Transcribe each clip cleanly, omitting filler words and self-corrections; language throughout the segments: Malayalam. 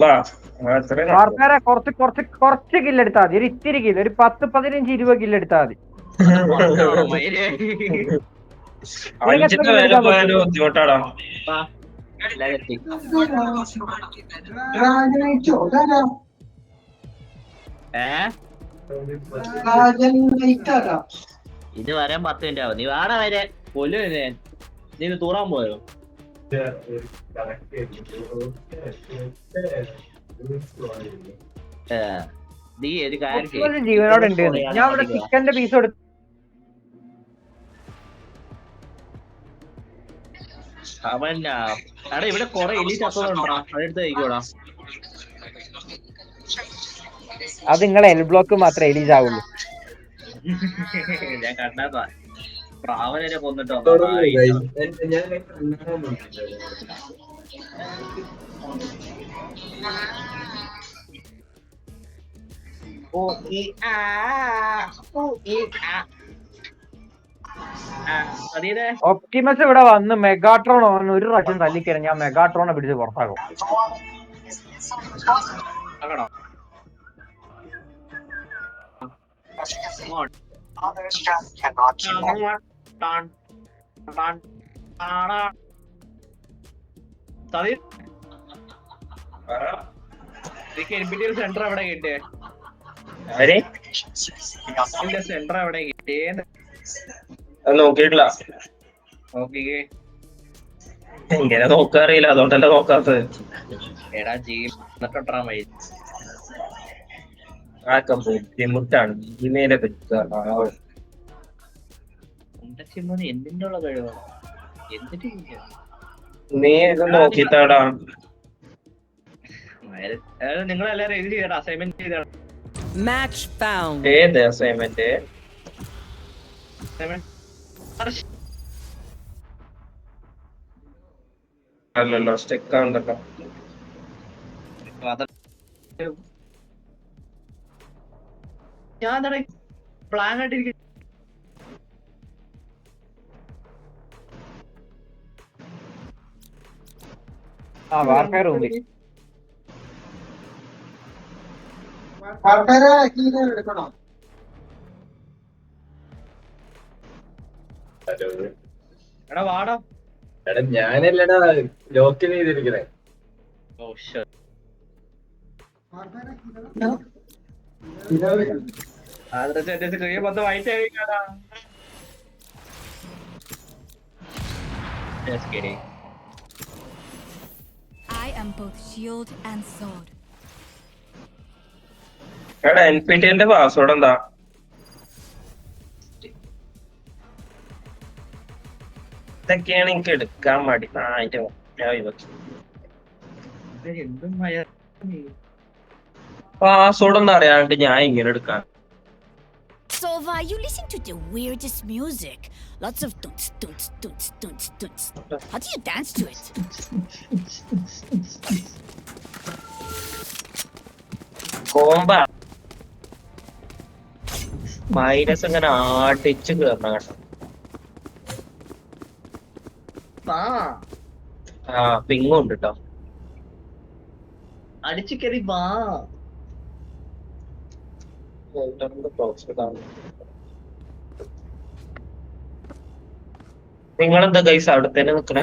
വാർത്താരെ കുറച്ച് കില്ലെടുത്താൽ മതി. ഒരു ഇത്തിരി കില്ല്, ഒരു 10-15-20 കില്ലെടുത്താൽ മതി. അഞ്ചിന്റെ വില പോയാലും ബുദ്ധിമുട്ടാടാ. ഇത് വരാൻ 10 മിനിറ്റ് ആവും. നീ വാട വരെ കൊല്ലു. നീ തൂറാൻ പോയോ? നീ ഒരു കാര്യം ജീവനോടെ ഉണ്ട്. ഞാൻ ഇവിടെ ചിക്കന്റെ പീസ് എടുത്തു. അവൻ എടാ ഇവിടെ കൊറേ എലി ചത്തോണ്ടാ, അതെടുത്ത് കഴിക്കൂടാ. അത് നിങ്ങളെ എൽ ബ്ലോക്ക് മാത്രമേ എലീസ് ആവുള്ളൂ. ഞാൻ കണ്ടാ പ്രാവനെ കൊന്നിട്ടോ. ഒപ്റ്റിമസ് ഇവിടെ വന്ന് മെഗാട്രോൺ വന്ന് ഒരു പ്രാവശ്യം തല്ലിക്കരം ഞാൻ മെഗാട്രോണെ പിടിച്ച് പുറത്താക്കും. സെന്റർ എവിടെ കിട്ടിയേ? സെന്റർ എവിടെ കിട്ടിയേ? നോക്കിയിട്ടില്ല. നോക്കിക്കേ. ഇങ്ങനെ നോക്കാറിയില്ല, അതുകൊണ്ടല്ലേ നോക്കാത്തത്. എടാ ജീവട്ടാ മതി. ആക്കെ ബുദ്ധിമുട്ടാണ് ജിമേലെ പറ്റുക. എന്തിന്റെ ഉള്ള കഴിവാണ്? എന്നിട്ട് നീ ഇത് നോക്കിത്താടാ. നിങ്ങളെല്ലാരും എഴുതി ചെയ്യണം, അസൈൻമെന്റ് ചെയ്താണ്. ഏത് അസൈൻമെന്റ്? അല്ലല്ലോ, സ്റ്റെക്ക് ഉണ്ടല്ലോ. ഞാൻ പ്ലാൻ ആയിട്ടിരിക്കും. എടാ വാടാ. എടാ ഞാനല്ലടാ ലോക്കിന് ചെയ്തിരിക്കണേ. I am both shield and sword. എടാ NPTEL പാസ്വേഡ് എന്താ? ഇതൊക്കെയാണ് എനിക്ക് എടുക്കാൻ മടി. പാസ്വേഡ് എന്താ അറിയാണ്ട് ഞാൻ ഇങ്ങനെ എടുക്കാൻ. Sova, you listen to the weirdest music. Lots of tunts, tunts, tunts, tunts, tunts. How do you dance to it? കോമ്പ മൈനസ് ഇങ്ങനെ ആട്ടിച്ച് കേറണം കേട്ടോ. ആ പിങ്ങും ഉണ്ട് കേട്ടോ. അടിച്ചു കയറി വാ. നിങ്ങളെന്താ ഗൈസ് അവിടെ തന്നെ നിക്കണേ?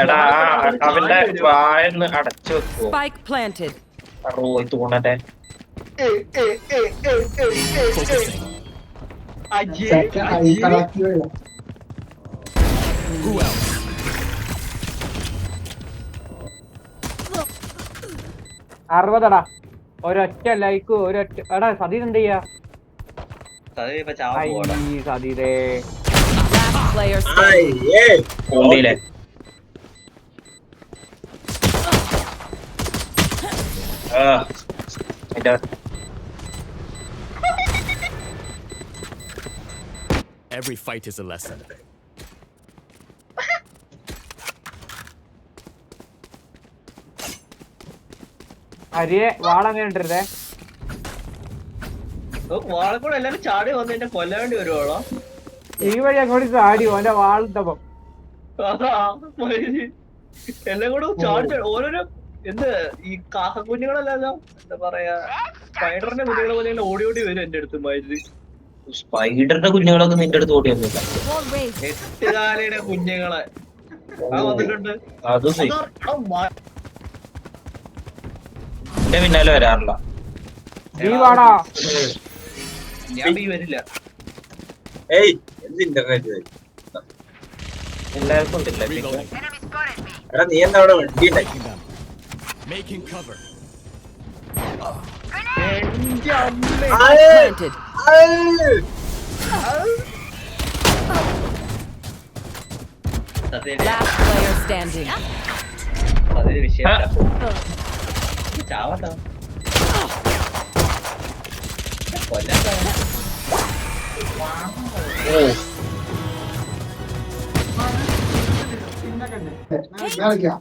എടാ അവന്റെ വായൊന്ന് അടച്ചു വെക്കുവോ? റോയിത്ത് കൊണ്ടേ അറുപതടാ. ഒരൊറ്റ ലൈക്ക് ഒരൊറ്റ. എടാ സതീത് എന്ത് ചെയ്യാ? സതീതേ കോമ്പിയിലെ Every fight is a lesson. അരിയെ വാളെങ്ങനെ ഇട്ടിരുന്നേ? വാളക്കൂടെ എല്ലാരും ചാടി വന്ന് എന്നെ കൊല്ലാൻ വേണ്ടി വരുവാണോ? ഈ വഴി അങ്ങോട്ട് ചാടി ഓന്റെ വാളിട്ടപ്പം എല്ലാം കൂടെ ചാടി ഓരോരോ എന്ത് ഈ കാക്കക്കുഞ്ഞുങ്ങളല്ലോ എന്താ പറയാ സ്പൈഡറിന്റെ കുഞ്ഞുങ്ങളെ പോലെ ഓടി ഓടി വരും എന്റെ അടുത്ത് മൈരി. സ്പൈഡറിന്റെ കുഞ്ഞുങ്ങളൊക്കെ നിന്റെ അടുത്ത് ഓടിയൊന്നുമില്ല. Wall raised. 8 കാലയുടെ കുഞ്ഞുങ്ങളെ വന്നിട്ടുണ്ട്. അത് എന്റെ പിന്നാലെ വരാറില്ല. നീ വാടാ. ഞാൻ ബി വരില്ല. ഏയ് എന്ത് ഇന്റർനെറ്റ് എല്ലാവർക്കും ഉണ്ടല്ലേ. Reloading. എടാ നീ എന്താ അവിടെ വണ്ടി ഉണ്ടാക്കി? Taking them. Making cover. എന്റെ അമ്മേ. Planted. സത്യം Last player standing. അതൊരു വിഷയം. ചാവട്ടോ കൊല്ലാൻ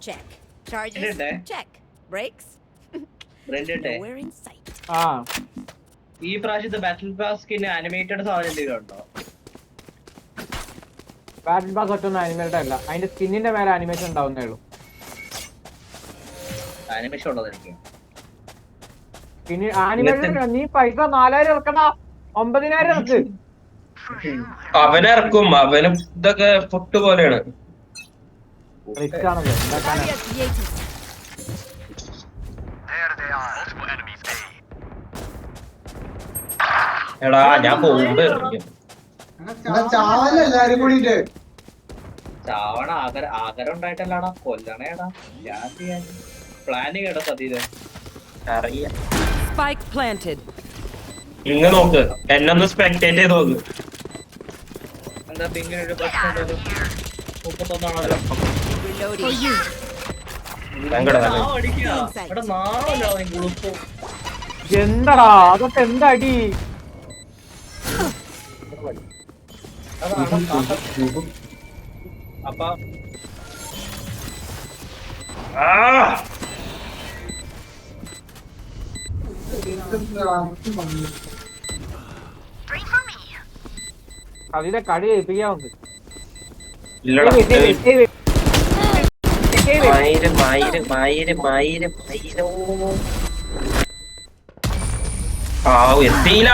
Check. Charges? Check. Brakes? ബ്രെൻഡേ Nowhere in sight. ആ ഈ പ്രാവശ്യത്തെ ബാറ്റിൽ പാസ് സ്കിൻ ആനിമേറ്റഡ് സാധനം എന്തെങ്കിലും ഉണ്ടോ? ബാറ്റിൽ പാസ് ഒറ്റൊന്നും ആനിമേറ്റഡ് അല്ല, അതിന്റെ സ്കിന്നിന്റെ മേലെ ആനിമേഷൻ ഉണ്ടാവുന്നേ ഉള്ളൂ. ആനിമേഷൻ ഉള്ളത് എനിക്ക് പിന്നെ ആനിമേഷൻ നീ പൈസ 4000 ഇറക്കണ 9000 ഇറക്ക്. അവനിറക്കും. അവനും ഇതൊക്കെ പൊട്ട് പോലെയാണ്. റിസ്ക് ആണത് ഉണ്ടാക്കാനാ. Barrier created. എടാ ഞാൻ പോകുമ്പോ എറിഞ്ഞു. ചാവണ ആഗ്രഹം ഉണ്ടായിട്ടല്ലാടാ കൊല്ലണേടാ. ഞാൻ ചെയ്യാൻ പ്ലാനിങ് കേട്ടോ സതീത്. അറിയാം. Spike planted. ഇങ്ങ് നോക്ക്, എന്നൊന്ന് സ്പെക്ടേറ്റ് ചെയ്ത് നോക്ക്. എന്താ ഇങ്ങനെ ഒരു പ്രശ്നം ഉണ്ടല്ലോ. 31ആണല്ലോ. Reloading. For you. ഇവിടെ നാളല്ലോ ഗ്രൂപ്പ്. എന്താടാ അതൊക്കെ എന്താടി? അപ്പൊ അതിന്റെ കളി ഏൽപ്പിക്കാവുന്നത്. ഇല്ലടാ. എത്തിയില്ല.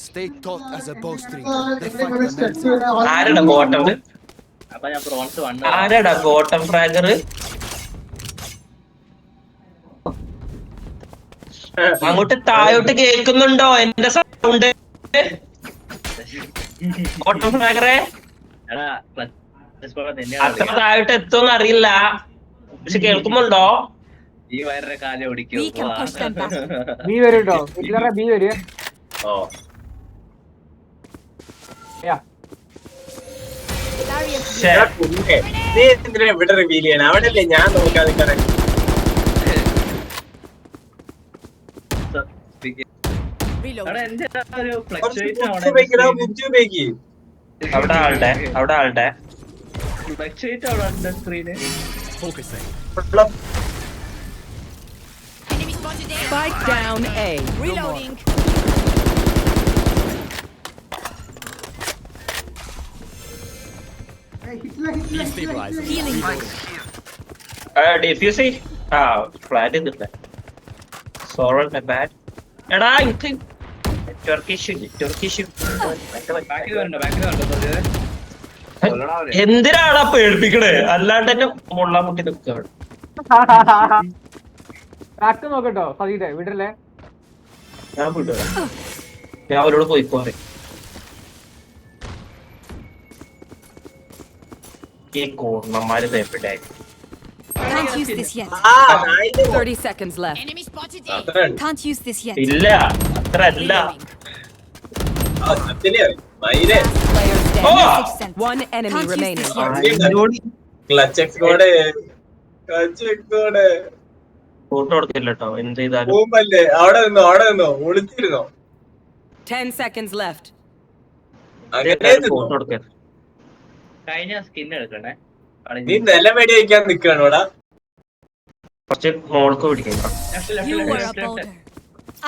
Stay taut as a bowstring. The fight commences. ആരടാ ബോട്ടം? അപ്പൊ ഞാൻ ബ്രോൺസ് 1 ആരടാ ബോട്ടം ഫ്രാഗർ? അങ്ങോട്ട് താഴോട്ട് കേൾക്കുന്നുണ്ടോ എന്റെ സൗണ്ട്? ബോട്ടം ഫ്രാഗറെ എടാ അത്ര താഴോട്ട് എത്തുമെന്ന് അറിയില്ല, പക്ഷെ കേൾക്കുന്നുണ്ടോ? ഈ വയറിന്റെ കാലം ഓടിക്കും. We can push them back. B വരും കേട്ടോ. ഹിറ്റ്ലറെ ബി വരും. ഓ Barrier ശരി. നീ എന്തിനാ ഇവിടെ റിവീൽ ചെയ്യണം? അവിടെ അല്ലേ ഞാൻ നോക്കാതെ reload. എടാ എന്റെ ഒരു അവിടെ ആളുടെ ഫ്ലക്ച്വേറ്റ് അവിടെ ഉണ്ട് screen. Focusing. Enemy spotted there. Spike down A. Reloading. Destabilizing. Healing. Defuse flat ചെയ്തിട്ടില്ല. സോറൽ ബാഡ്. എടാ എനിക്ക് നെറ്റ്വർക്ക് ഇഷ്യൂ. ബാക്കിൽ വരണ്ട. എന്തിനാടാ പേടിപ്പിക്കണേ? അല്ലാണ്ട് തന്നെ മുള്ളാൻ മുട്ടി നിൽക്കുകയാണ്. ബാക്ക് നോക്കട്ടോ സതീടെ വിടല്ലേ. ഞാൻ വിട്ടു, ഞാൻ അവരോട് പോയിക്കോറെ. ഈ കോർണന്മാര് എവിടെ? Can't use this yet. 30 seconds left. Enemy spotted there. Can't use this yet. ഇല്ല, അത്ര അല്ല. Reloading. Player standing. Oh! Message sent. One enemy Can't use remaining. this yet. Photo കൊടുക്കില്ല കേട്ടോ എന്ത് ചെയ്താലും. പോകുമ്പല്ലേ അവിടെ നിന്നോ ഒളിച്ചിരുന്നോ? 10 seconds left. അങ്ങനെ ഫോട്ടോ കൊടുക്കരുത്. കഴിഞ്ഞ സ്കിൻ എടുക്കണേ. നീ നിലമേടി വയ്ക്കാൻ നിക്കാണോടാ? കുറച്ച് മോൾക്ക് പിടിക്കാം. You were a boulder.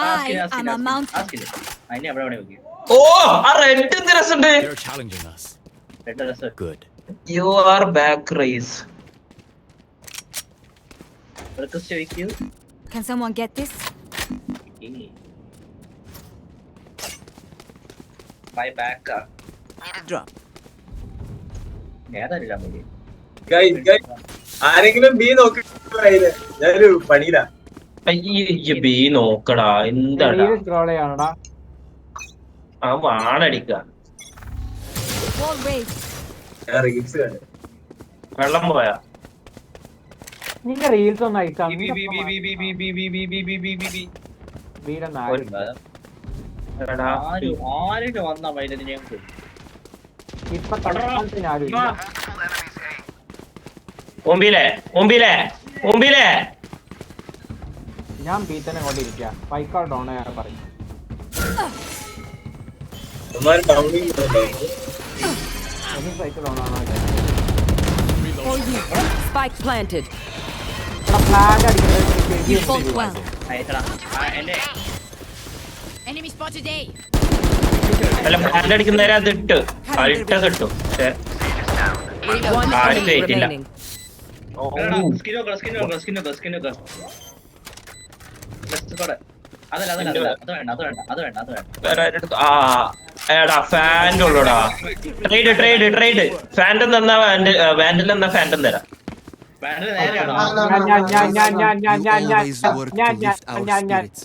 I am a mountain. അതിനെ അവിടെ അവിടെ വെക്കും. ഓ ആ റെഡ് എന്ത് രസമുണ്ട്. They're challenging us. രണ്ട് രസം. Good. You are back race. Request ചോദിക്കൂ. Can someone get this? Bye back. Drop. ഏതല്ല മതി. ആരെങ്കിലും ബി നോക്കി ഞാനൊരു പണിയില്ല. അയ്യ ബി നോക്കടാ എന്താടാ സ്ക്രോൾ ചെയ്യാനടാ. ആ വാണടിക്ക. Wall raised. റീൽസ് കണ്ടു. വെള്ളം പോയാ നിന്റെ റീൽസ് ഒന്നും അയച്ചാ എടാ ആരും വന്ന വൈദ്യുതി ഞങ്ങൾക്ക് ഇപ്പൊ തൽക്കാലത്തിന് ആരും ഇല്ല. മുമ്പിലെ ഞാൻ ബീത്തനെ കൊണ്ടിരിക്കുക. പൈക്കാൾ ഡോൺ പറയും. എനിക്ക് സൈക്കിൾ ഡോൺ ആണോ? For you. Spike planted. Flag You fought well. അയച്ചടാ. എന്റെ Enemy spotted A. അല്ല ഫ്ലാഗ് അടിക്കുന്നേരം അത് ഇട്ട് അൾട്ട കിട്ടും. One Ah, enemy wait, illa. remaining. സ്കിന്നൊക്കെ അത് വേണ്ട. ആ എടാ ഫാൻ്റെ ഉള്ളൂടാ. ട്രേഡ് ഫാൻറ്റം തന്നാ വാൻഡിൽ തന്നാ ഫാൻറ്റം തരാം. ബാനർ നേരെയാണോ? Always work to lift our spirits.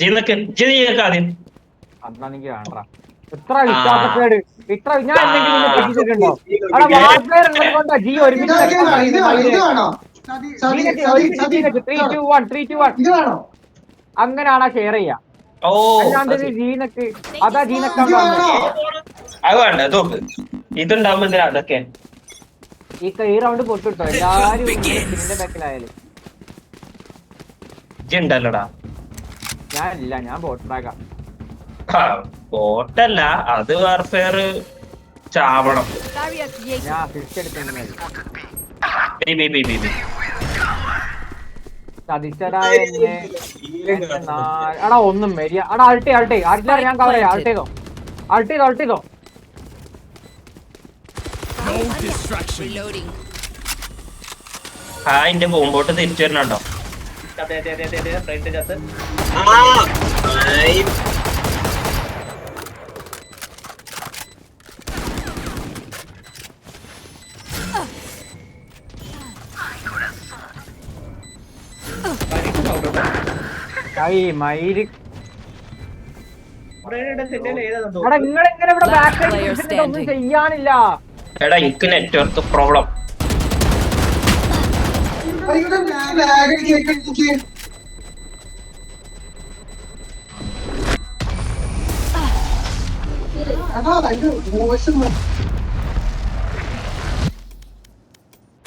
ജീനക്ക് ആദ്യം അന്നെനിക്ക് വേണ്ട. ഇത്ര വിശ്വാസക്കേട്. ഇത്ര ഞാൻ എന്തെങ്കിലും നിന്നെ പറ്റിച്ചിട്ടുണ്ടോ? അവിടെ വാർപ്ലെയർ ഉള്ളത് കൊണ്ടാ ജി ഒരുമിച്ച് 3, 2, 1 അങ്ങനെയാണാ ഷെയർ ചെയ്യാ. ഓ അല്ലാണ്ട് ജീനക്ക് അതാ ജീനക്കാണ് അത് വേണ്ട നോക്ക് ഇതുണ്ടാവുമ്പോ എന്തിനാ അതൊക്കെ. ഈ റൗണ്ട് പൊട്ടിട്ടോ എല്ലാരും ഇതിന്റെ ബാക്കിലായാലും. ഉണ്ടല്ലോടാ. ഞാനില്ല, ഞാൻ ബോട്ട്രാക്കാം. ബോട്ടല്ല അത് വാർഫെയർ ചാവണം. ഞാൻ ഫിഷ് എടുക്കുന്നത് ചതിച്ചടാ എന്നെ. എടാ ഒന്നും വരിക. എടാ അൾട്ടി അൾട്ടില്ല ഞാൻ കവർ ചെയ്യാം. അൾട്ട് ചെയ്തോ. No distraction. Reloading. ആ എന്റെ പോകുമ്പോട്ട് തിരിച്ചു വരണോ. ഫ്രണ്ട് ചത്ത്. മയില്. ഏതാ എടാ നിങ്ങളിങ്ങനെ ഇവിടെ ബാക്ക് ഒന്നും ചെയ്യാനില്ല. എടാ എനിക്ക് network problem.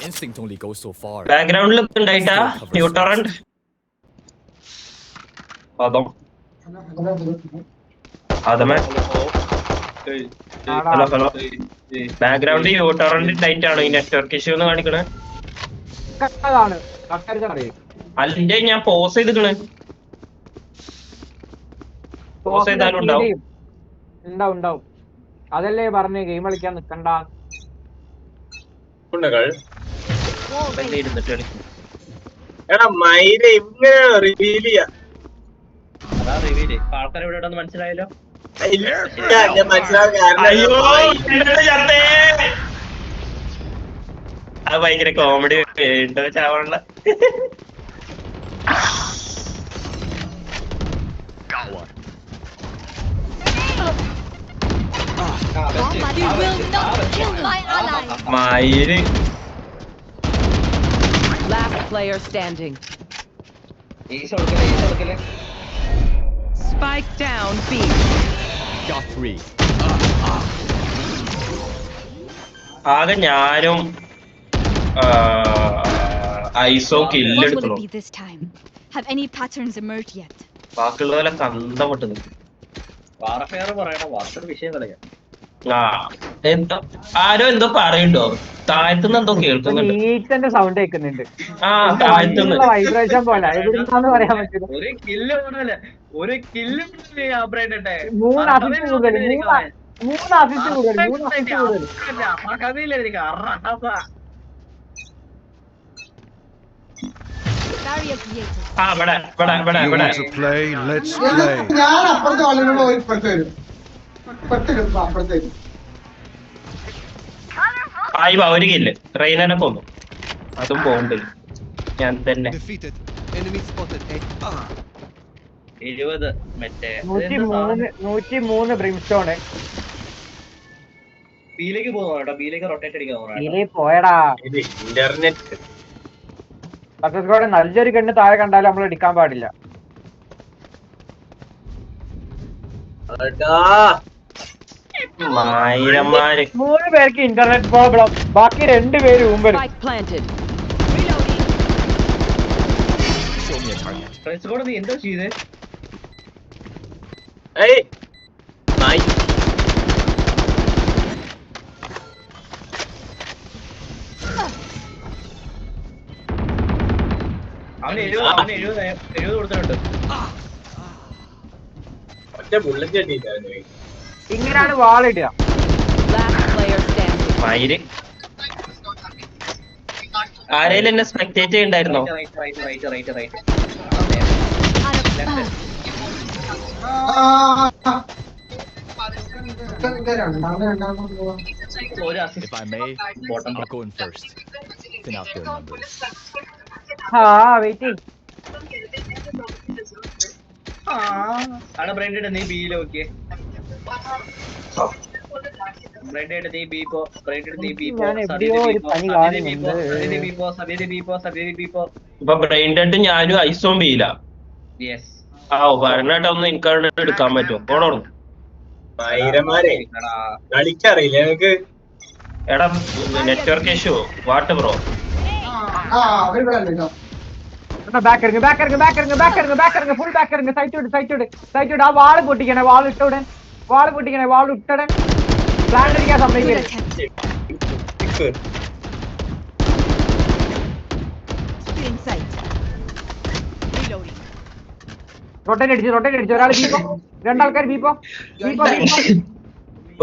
Instinct only goes so far. ബാക്ക്ഗ്രൗണ്ടിൽ ഉണ്ടായിട്ടാ ന്യൂട്ടറന്റ് അതമേ. ഹലോ ബാക്ക്ഗ്രൗണ്ട് യൂട്ടറന്റ് ടൈറ്റ് ആണോ ഈ നെറ്റ്വർക്ക് ഇഷ്യൂ എന്ന് കാണിക്കണേ? അല്ലെ ഞാൻ പോസ് ചെയ്തിക്കണ്. പോസ് ചെയ്താലും ഉണ്ടാവും. അതല്ലേ പറഞ്ഞ് ഗെയിം കളിക്കാൻ നിക്കണ്ട. എടാ മൈര ഇങ്ങനെ റിവീൽ ചെയ്യാ. അതാ റിവീല്. ആൾക്കാർ ഇവിടെ ഉണ്ടെന്ന് മനസ്സിലായല്ലോ. ഞാൻ മനസ്സിലാക്കാൻ അത് ഭയങ്കര കോമഡി ഉണ്ടോ ചാവണ. You will not kill my ally. മയില്. Last player standing. ഈസ് കൊടുക്കല്ലേ. Spike down B. Got 3. ആകെ ഞാനും ഐസോ What will കില്ലെടുത്തോളൂ. it be this time? Have any patterns emerged yet? ബാക്കിയുള്ളവരെ കന്തപ്പെട്ട് നിൽക്കും. വാർഫെയർ പറയണം, വാർഫെയർ വിഷയം കളയാം. ആ എന്താ ആരോ എന്തോ പറയണ്ടോ? താഴത്തുനിന്ന് എന്തോ കേൾക്കുന്നുണ്ട്. ഈച്ചന്റെ സൗണ്ട് കേൾക്കുന്നുണ്ട്. ആ താഴത്തുനിന്ന് വൈബ്രേഷൻ പോലെ എവിടുന്നാന്ന് പറയാൻ പറ്റില്ല. ഒരു കില്ല് കൂടുതല്, ഒരു കില്ല് അപ്ഗ്രേഡ് ഇട്ടെ. 3 അസിസ്റ്റ് കൂടുതൽ, 3 അസിസ്റ്റ് കൂടുതൽ, 3 അസിസ്റ്റ് കൂടുതൽ. കഥയില്ല എനിക്ക് അറപ്പ. Barrier created. ആ ഇവിടെ ഇവിടെ ഇവിടെ You ഇവിടെ want to play? Let's play. ഞാൻ അപ്പുറത്തെ ആളുകളോട് പോയി ഇപ്പുറത്ത് വരും. അപ്പുറത്ത് വരും. ആയി ഒരു കില്ല് റെയിനെ കൊന്നു. അതും പോണ്ട് ഞാൻ തന്നെ. Defeated. Enemy spotted. 70 മറ്റേ 103 ബ്രിംസ്റ്റോണ്. ബിയിലേക്ക് പോകുന്നു കേട്ടോ, ബിയിലേക്ക് റൊട്ടേറ്റ് അടിക്കാൻ പോകണം. ഇതിലേ പോയടാ. ഇന്റർനെറ്റ് സക്സസ്കോടെ നല്ലൊരു കണ്ണ് താഴെ കണ്ടാലും നമ്മൾ എടുക്കാൻ പാടില്ല. മായിരന്മാര് 3 പേർക്ക് ഇന്റർനെറ്റ് പ്രോബ്ലം, ബാക്കി 2 പേര് മുമ്പിൽ. Spike planted. ഫ്രണ്ട്സ് കൂടെ നീ എന്താ ചെയ്തേ? ഏയ് നായി അവന് 70 കൊടുത്തിട്ടുണ്ട്. ഒറ്റ ബുള്ളറ്റ് കിട്ടിയില്ല അവന്. ഇങ്ങനെയാണ് വാളിടുക. Last player standing. മയിര് ആരേലും എന്നെ സ്പെക്ടേറ്റ് ചെയ്യണ്ടായിരുന്നോ? റൈറ്റ്. ഒരു If I may, I'll go in first. Thin out their numbers. Waiting. അവിടെ ബ്രെൻഡ് നീ ബിയിൽ നോക്കിയേ. ബ്രെൻഡ് നീ ബി പോ, ബ്രെൻഡ് നീ ബി പോ, ഞാൻ എവിടെയോ ഒരു പനി കാണുന്നുണ്ട്. ഇപ്പൊ ബ്രെയിൻ ഡെഡ് ഞാനും ഐസോം ബിയില്ല. യെസ്. ആ പറഞ്ഞിട്ടൊന്നും എനിക്ക് എടുക്കാൻ പറ്റുമോ? പോണോളൂ. മൈരന്മാരെ കളിക്കറിയില്ല ഞങ്ങക്ക്. എടാ network issue what bro? Back ഇറങ്ങ് ഫുൾ ബാക്ക് ഇറങ്ങ്. സൈറ്റ് വിട്. ആ വാള് പൊട്ടിക്കണേ, വാൾ ഇട്ടോടൻ പ്ലാൻ അടിക്കാൻ സമ്മതിക്കരുത്. Stealing sight. Reloading. റൊട്ടേറ്റ് അടിച്ചു. ഒരാൾ ബീപ്പോ, 2 ആൾക്കാർ ബീപ്പോ.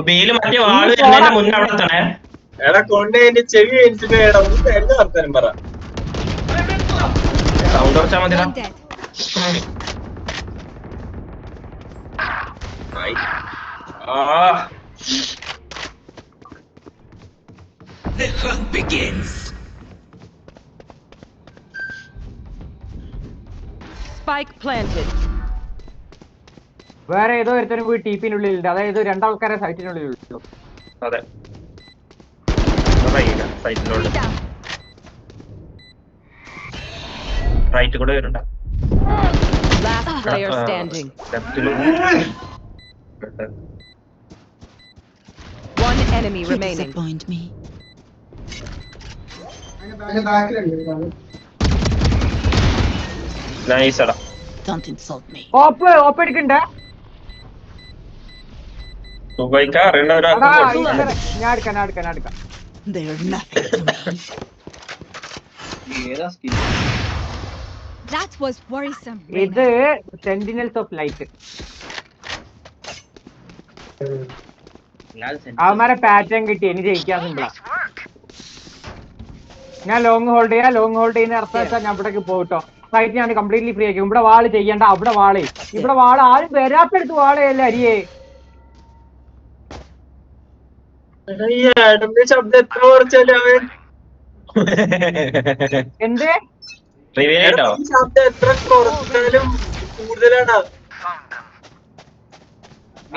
ബിയില് മറ്റേ വാള് വരുന്നതിന്റെ മുന്നേ അവിടെ തന്നെ. എടാ കൊണ്ട് എന്റെ ചെവി വെച്ചിട്ട് എല്ലാ വർത്താനം പറ. Sound കുറച്ചാ മതിടാ. One dead. Spike planted. വേറെ ഏതോ ഒരുത്തരും പോയി ടീപ്പിനുള്ളിലുണ്ട്. അതായത് 2 ആൾക്കാരെ സൈറ്റിനുള്ളിലുള്ളൂ. അതെ സൈറ്റിലുള്ള Down. റൈറ്റ് കൂടെ വരണ്ട. Last player standing. One enemy remaining. Disappoint me. Nice എടാ. Don't insult me. ഓപ്പ് എടുക്കണ്ടേ? ദുബൈക്ക് അറിയുന്ന ഒരാൾക്ക് ഞാൻ എടുക്കാം. They're nothing to me. ഏതാ സ്കിൽ? That was worrisome. ഇത് സെന്റിനൽസ് ഓഫ് ലൈറ്റ്. അവന്മാരെ പാറ്റേൺ കിട്ടി, എനിക്ക് ജയിക്കാൻ സിമ്പിളാ. ഞാൻ ലോങ് ഹോൾഡ് ചെയ്യുന്ന അർത്ഥം വെച്ചാൽ ഞാൻ ഇവിടേക്ക് പോയിട്ടോ. സൈറ്റ് ഞാൻ കംപ്ലീറ്റ്ലി ഫ്രീ ആക്കി. ഇവിടെ വാള് ചെയ്യണ്ട, അവിടെ വാള്. ഇവിടെ വാള് ആരും വരാത്തടുത്ത് വാളയല്ല അരിയേ. ശബ്ദം എത്ര കുറച്ചാലും അവൻ എന്ത് ശബ്ദം എത്ര കുറച്ചാലും കൂടുതലാണ്.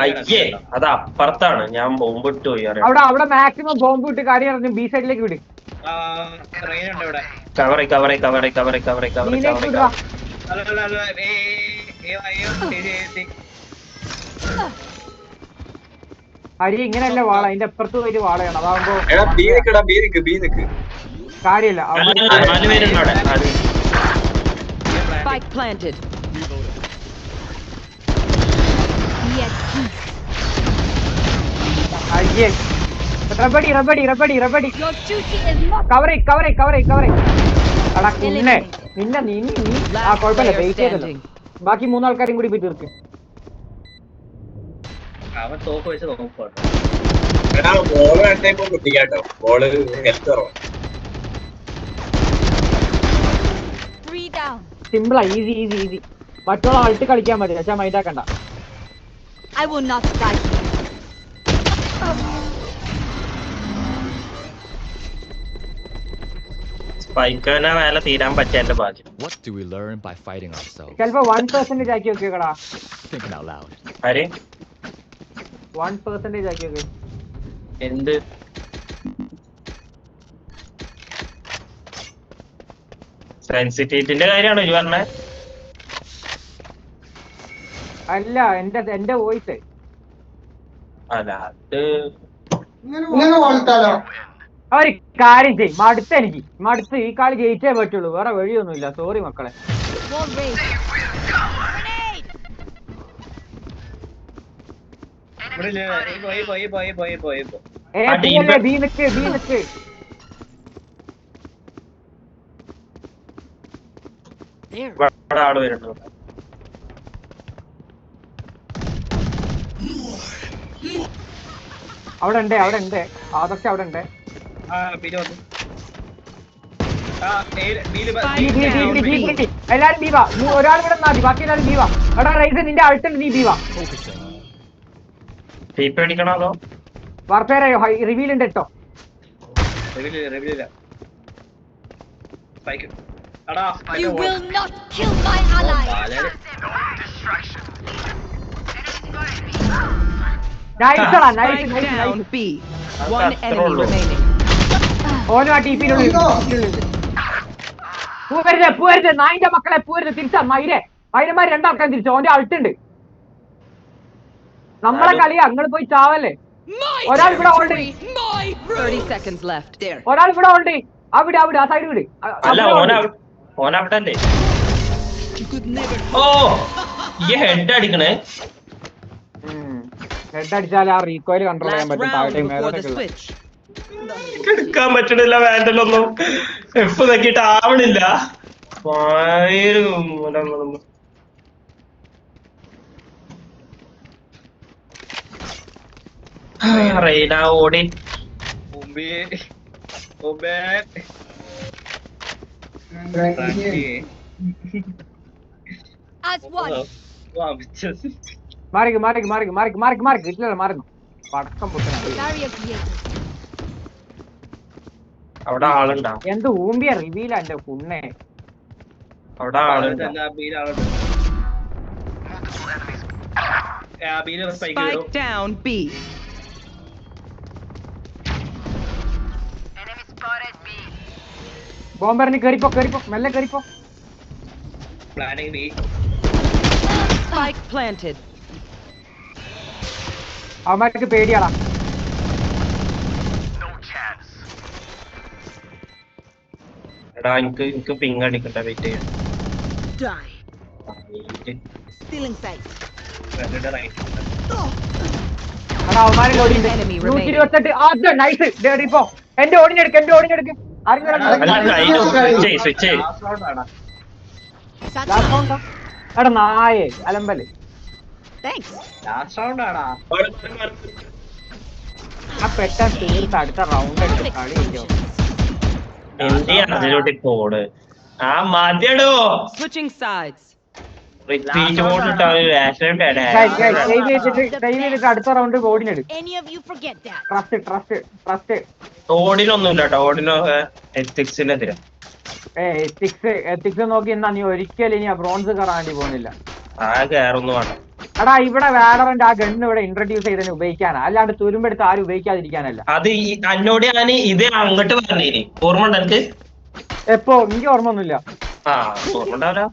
അയ്യേ അത് അപ്പുറത്താണ്. ഞാൻ ബോംബ് ഇട്ട് പോയി. അവിടെ മാക്സിമം ബോംബ് ഇട്ട് കാര്യം അറിഞ്ഞു. ബി സൈഡിലേക്ക് വിട്. കവർ അരി ഇങ്ങനെയല്ല വാള, അതിന്റെ അപ്പുറത്ത് പോയിട്ട് വാളയാണ്. അതാകുമ്പോ കാര്യമില്ല. 4 പേരുണ്ട് അവിടെ. Spike planted. അയ്യേ. Rabri. Your duty is not കവറേ. എടാ കുന്നെ നിന്നെ നീ ആ Last കുഴപ്പമില്ല, player വെയിറ്റ് ചെയ്തല്ലോ. standing. ബാക്കി 3 ആൾക്കാരും കൂടി പോയി തീർക്ക്. അവൻ തോക്ക് വെച്ച് നോക്കട്ടോ. എടാ ബോള് കണ്ടേപ്പോ കുട്ടിക്കാട്ടോ, ബോള് ഹെൽത്ത് കുറവാ. free down. സിമ്പിളാ, ഈസി. മറ്റുള്ള ആൾട്ട് കളിക്കാൻ മതി, പക്ഷെ മൈൻഡാക്കണ്ട. I will not die. സ്പൈക്കനെ വേല തീരാൻ പറ്റിയ എന്റെ ഭാഗ്യം. What do we learn by fighting ourselves? ചിലപ്പോ 1% ആക്കി വെക്കടാ. Thinking out loud. ആര് 1% ആക്കി വെക്ക്. എന്ത് സെൻസിറ്റിവിറ്റിന്റെ കാര്യമാണോ ഈ പറഞ്ഞേ? അല്ല, എന്റെ വോയിസ്. അല്ല അത് ഇങ്ങനെ വളർത്താലോ? ഒരു കാര്യം ചെയ്യും, മടുത്ത് ഈ കളി ജയിച്ചേ പറ്റുള്ളൂ, വേറെ വഴിയൊന്നുമില്ല. സോറി മക്കളെ. Wall raised. ഇവിടെ ഇല്ലേ? പോയി. ബി നിക്ക്. ഇവിടെ ആള് വരുന്നുണ്ട്. അവിടെ ഉണ്ട് അതൊക്കെ അവിടെ ഉണ്ട്. പിന്നെ വന്നു. എല്ലാരും ബീവാ. ഒരാൾ ഇവിടെ മതി, ബാക്കി എല്ലാരും ബീവാ. എടാ റൈസ്, നിന്റെ അൾട്ടുണ്ട്, നീ ബീവാ. ടീപ്പ് അടിക്കണോ അതോ വാർപ്പേരയോ റിവീൽ ഉണ്ട് കേട്ടോ. You will not kill my ally. Nice. Spike down B. One enemy remaining. ഓനോ ആ ടീപ്പിനുള്ളിൽ. പൂവരുത് നായിന്റെ മക്കളെ, പൂവരുത്. തിരിച്ചാ മൈരന്മാർ 2 ആൾക്കാർ തിരിച്ചു. ഓന്റെ അൾട്ടുണ്ട്. നമ്മളെ കളിയാ, അങ്ങോട്ട് പോയി ചാവല്ലേ. ഒരാൾ ഇവിടെ ഓൾറെഡി. 30 seconds left. There. ഒരാൾ ഇവിടെ ഓൾറെഡി. അവിടെ ആ സൈഡ് വിട്. അല്ല ഓനവിടെ അല്ലേ? ഓ ഈ ഹെഡ് അടിക്കണേ. ഹെഡ് അടിച്ചാൽ ആ റീകോയിൽ കൺട്രോൾ ചെയ്യാൻ Last പറ്റും. round താഴത്തെ before the മേലോട്ടൊക്കെ. switch. എടുക്കാൻ പറ്റണില്ല, വാൻഡലൊന്നും എഫ് നോക്കിയിട്ട് ആവണില്ല. റെയ്ന ഓടി. As one. മാറിക്ക്. ഇല്ല മാറുന്നു. പടക്കം പൊട്ടണ. Barrier created. അവിടെ ആളുണ്ടാ? എന്ത് ഊമ്പിയ റിവീലാ എന്റെ കുണ്ണെ. അവിടെ ആളുണ്ടാ? Spike down B. ബോംബറിന് കേറിപ്പോ, മെല്ലെ കേറിപ്പോ. Spike planted. അവന്മാർക്ക് പേടിയാടാ. എടാ എനിക്ക് പിങ് അടിക്കണ്ട, വെയിറ്റ് ചെയ്യാം. Still inside. അവന്മാരെ ലോഡിണ്ട്. Enemy remaining. 128. അത് നൈസ്. ഇപ്പോ എന്റെ ഓടിഞ്ഞെടുക്ക്. സ്വിച്ച്. എടാ നായേ അലമ്പല്. Thanks. ആ പെട്ടെന്ന് തീർത്ത് അടുത്ത റൗണ്ട് എടുത്ത് കളി കഴിയോ. എന്തി അതിലോട്ട് പോട്. ആ മതിയടോ. Switching sides. റിപ്പീറ്റ് മോഡ് ഇട്ടാ ചെയ്തിട്ട് അടുത്ത റൗണ്ട് ഓടിനെടുക്കും. Any of you forget that. Trust. ഓടിനൊന്നുമില്ല കേട്ടോ, ഓടിനൊക്കെ എത്തിക്സിനെതിരെ. എത്തിക്സ് നോക്കി എന്നാ നീ ഒരിക്കലും ഇനി ആ ബ്രോൺസ് കയറാൻ വേണ്ടി പോകുന്നില്ല. ആ കയറൊന്നും വേണം. എടാ ഇവിടെ വാലറന്റ് ആ ഗണ്ണ് ഇവിടെ ഇൻട്രൊഡ്യൂസ് ചെയ്തതിന് ഉപയോഗിക്കാനാ, അല്ലാണ്ട് തുരുമ്പെടുത്ത് ആരും ഉപയോഗിക്കാതിരിക്കാനല്ല. അത് എന്നോട് ഞാൻ ഇത് അങ്ങോട്ട് പറഞ്ഞേനി, ഓർമ്മ ഉണ്ട് എനിക്ക്? എപ്പോ? എനിക്ക് ഓർമ്മ ഒന്നുമില്ല. ആ ഓർമ്മ ഉണ്ടാവില്ല.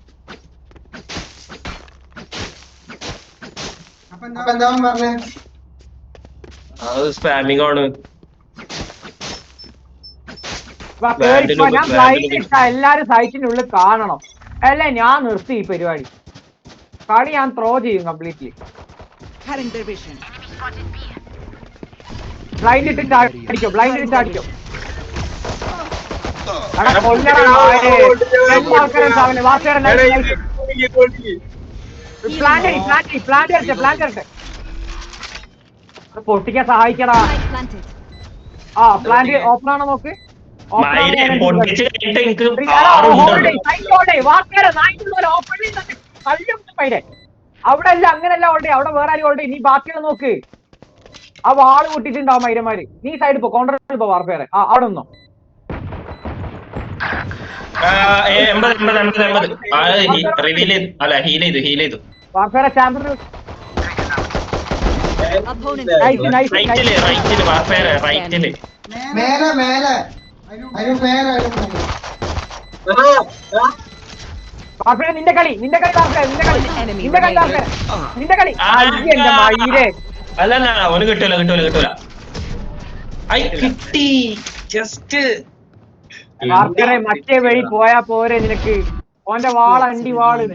അത് സ്പാമിംഗ് ആണ്. കേറിപ്പോ ഞാൻ ബ്ലൈൻഡ് ഇട്ട എല്ലാരും സൈറ്റിനുള്ളിൽ കാണണം. അല്ലേ ഞാൻ നിർത്തി ഈ പരിപാടി. കളി ഞാൻ ത്രോ ചെയ്യും കംപ്ലീറ്റ്ലി. ബ്ലൈൻഡ് ഇട്ടിട്ട് അടിക്കോ, ബ്ലൈൻഡ് ഇട്ടിട്ട് അടിക്കോ. പൊട്ടിക്കാൻ സഹായിക്കടാ. ആ പ്ലാന്റ് ഓപ്പൺ ആണോ നോക്ക്. അവിടെ അല്ല, അങ്ങനല്ല ഓൾഡേ, അവിടെ വേറെ ആരും ഓൾഡേ. നീ ബാക്കിയുള്ള നോക്ക്. ആ വാള് പൊട്ടിട്ടുണ്ടാവും മൈരന്മാര്. നീ സൈഡ് പോ, കോൺട്രാക്ട് പോ വാർപ്പേറെ. ആ അവിടെ ഒന്നോ വാർപ്പേറെ ചാമ്പിയർ. മേലെ മേലെ വാർപ്പേറെ നിന്റെ കളി, നിന്റെ കളി വാർപ്പേറെ, നിന്റെ കളി, നിന്റെ കളി വാർപ്പേറെ, നിന്റെ കളി. എന്റെ മയിലേ. അല്ലല്ല അവന് കിട്ടൂല കിട്ടൂല കിട്ടൂല. കിട്ടി ജസ്റ്റ്. വാർപ്പേറെ മറ്റേ വഴി പോയാ പോരെ നിനക്ക്. ഓന്റെ വാള അണ്ടി വാള്.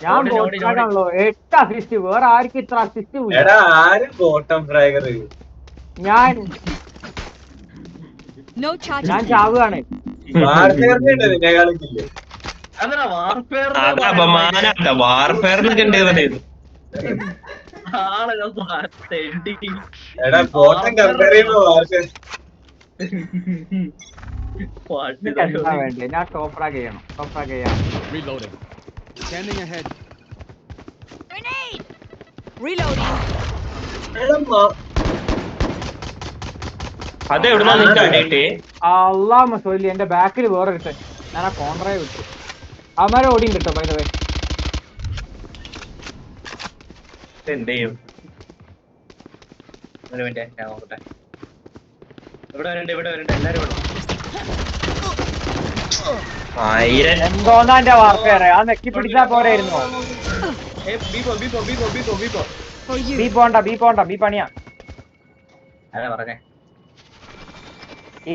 ഞാൻ ബോട്ടാണല്ലോ 8 അസിസ്റ്റ്. വേറെ ആർക്കും ഇത്ര അസിസ്റ്റ് ഞാൻ ചാവുകയാണ്. വാർഫെയറിനൊക്കെ വേണ്ടേ ഞാൻ ടോപ്രാഗ് ചെയ്യണം, ടോപ്രാഗ് ചെയ്യണം. Reloading. Scanning ahead. Grenade! Reloading. അതെവിടുന്നാ നിനക്ക് അടിയിട്ടേ? അള്ളാ മസോലി എന്റെ ബാക്കിൽ വേറെ ഇട്ട് ഞാൻ ആ കോൺട്രായി വിട്ടു. അവന്മാരെ ഓടിയും കിട്ടോ ബൈ ദ വേ. എന്ത് ചെയ്യും? ഒരു മിനിറ്റ് ഞാൻ നോക്കട്ടെ. ഇവിടെ വരണ്ട, ഇവിടെ വരണ്ട, എല്ലാരും ഇവിടെ. എന്തോന്നാ എന്റെ വാർപ്പേറെ. ആ നെക്കി പിടിച്ചാ പോരായിരുന്നോ? ബി പോണ്ട, ബി പോണ്ട, ബി പണിയാ. അതാ പറഞ്ഞേ.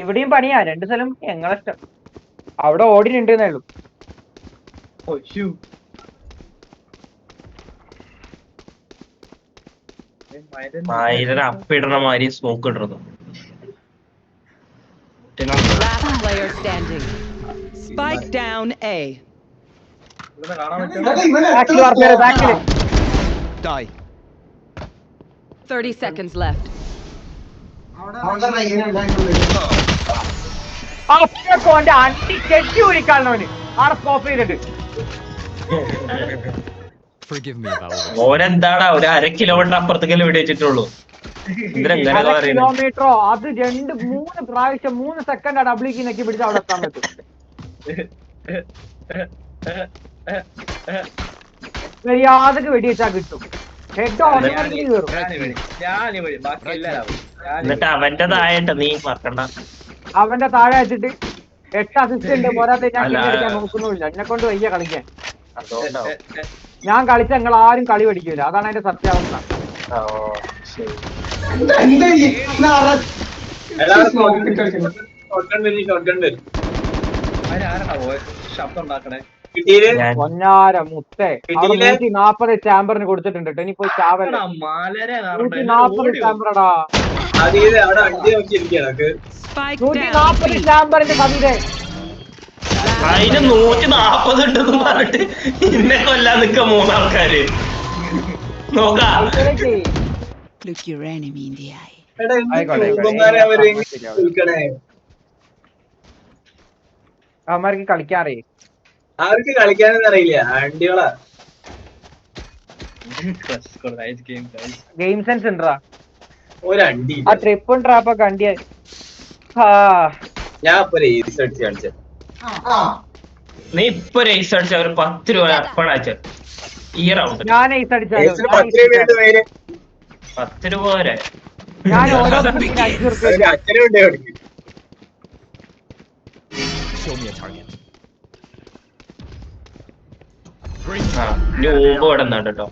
ഇവിടെയും പണിയാ, 2 സ്ഥലം ഞങ്ങളെ ഇഷ്ടം. അവിടെ ഓടിനുണ്ടെന്നേ ഉള്ളൂ. അപ്പിടണ മാതിരി സ്മോക്ക് ഇടുന്നത്. Last player standing. Spike down A. Die. 30 seconds left. അപ്പോന്റെ അണ്ടി കെട്ടി ഒഴിക്കാണോന് ആടെ സ്കോപ്പ് ചെയ്തിട്ട്. Forgive me about it. ഓരെന്താടാ ഒരു 1/2 കിലോമീറ്റർ അപ്പുറത്തേക്കല്ലേ വെടി വെച്ചിട്ടുള്ളൂ. കിലോമീറ്ററോ അത് 2-3 പ്രാവശ്യം 3 സെക്കൻഡ് ഡബിൾ കീ നെക്കി പിടിച്ച് അവിടെ എത്താൻ പറ്റും. മര്യാദക്ക് വെടി വെച്ചാൽ കിട്ടും. ഹെഡ് ഓട്ടോമാറ്റിക്കലി കയറും. എന്നിട്ട് അവന്റെ താഴെ നീ മറക്കണ്ട. അവന്റെ താഴെ വെച്ചിട്ട് 8 അസിസ്റ്റ് ഉണ്ട്. പോരാത്ത ഞാൻ നോക്കുന്നില്ല. എന്നെ കൊണ്ട് വയ്യ കളിക്കാൻ. ഞാൻ കളിച്ച നിങ്ങൾ ആരും കളി പഠിക്കൂല. അതാണ് അതിന്റെ സത്യാവസ്ഥ. പൊന്നാര മുത്തേ 140 ചാമ്പറിന് കൊടുത്തിട്ടുണ്ട്. ഇനി പോയി ചാവല്ല. 140 ചാമ്പറടാ. 140 ചാമ്പറിന്റെ കവിതേ. അതിന് 140 ഉണ്ടെന്ന് പറഞ്ഞിട്ട് ഇന്നെ കൊല്ലാൻ നിക്ക 3 ആൾക്കാര്. നോക്കാം. Look your enemy in the eye. അവന്മാർക്ക് കളിക്കാറേ. അവർക്ക് കളിക്കാനൊന്നും അറിയില്ല. അണ്ടികളാ. ഗെയിം സെൻസ് ഉണ്ടാ ഒരു അണ്ടി. ആ ട്രിപ്പും ട്രാപ്പൊക്കെ അണ്ടിയ. ഞാൻ ഇപ്പൊ റേസ് അടിച്ച് കാണിച്ച. നീ ഇപ്പൊ റേസ് അടിച്ച ഒരു 10 രൂപ അപ്പഴാച്ച ഈ റൗണ്ട്. ഞാൻ റേസ് അടിച്ചാലോ? 10 രൂപ വരെ ഞാൻ ഓരോ 5 രൂപ. Show me a target. ൂമ്പ് ഇവിടെ കേട്ടോ.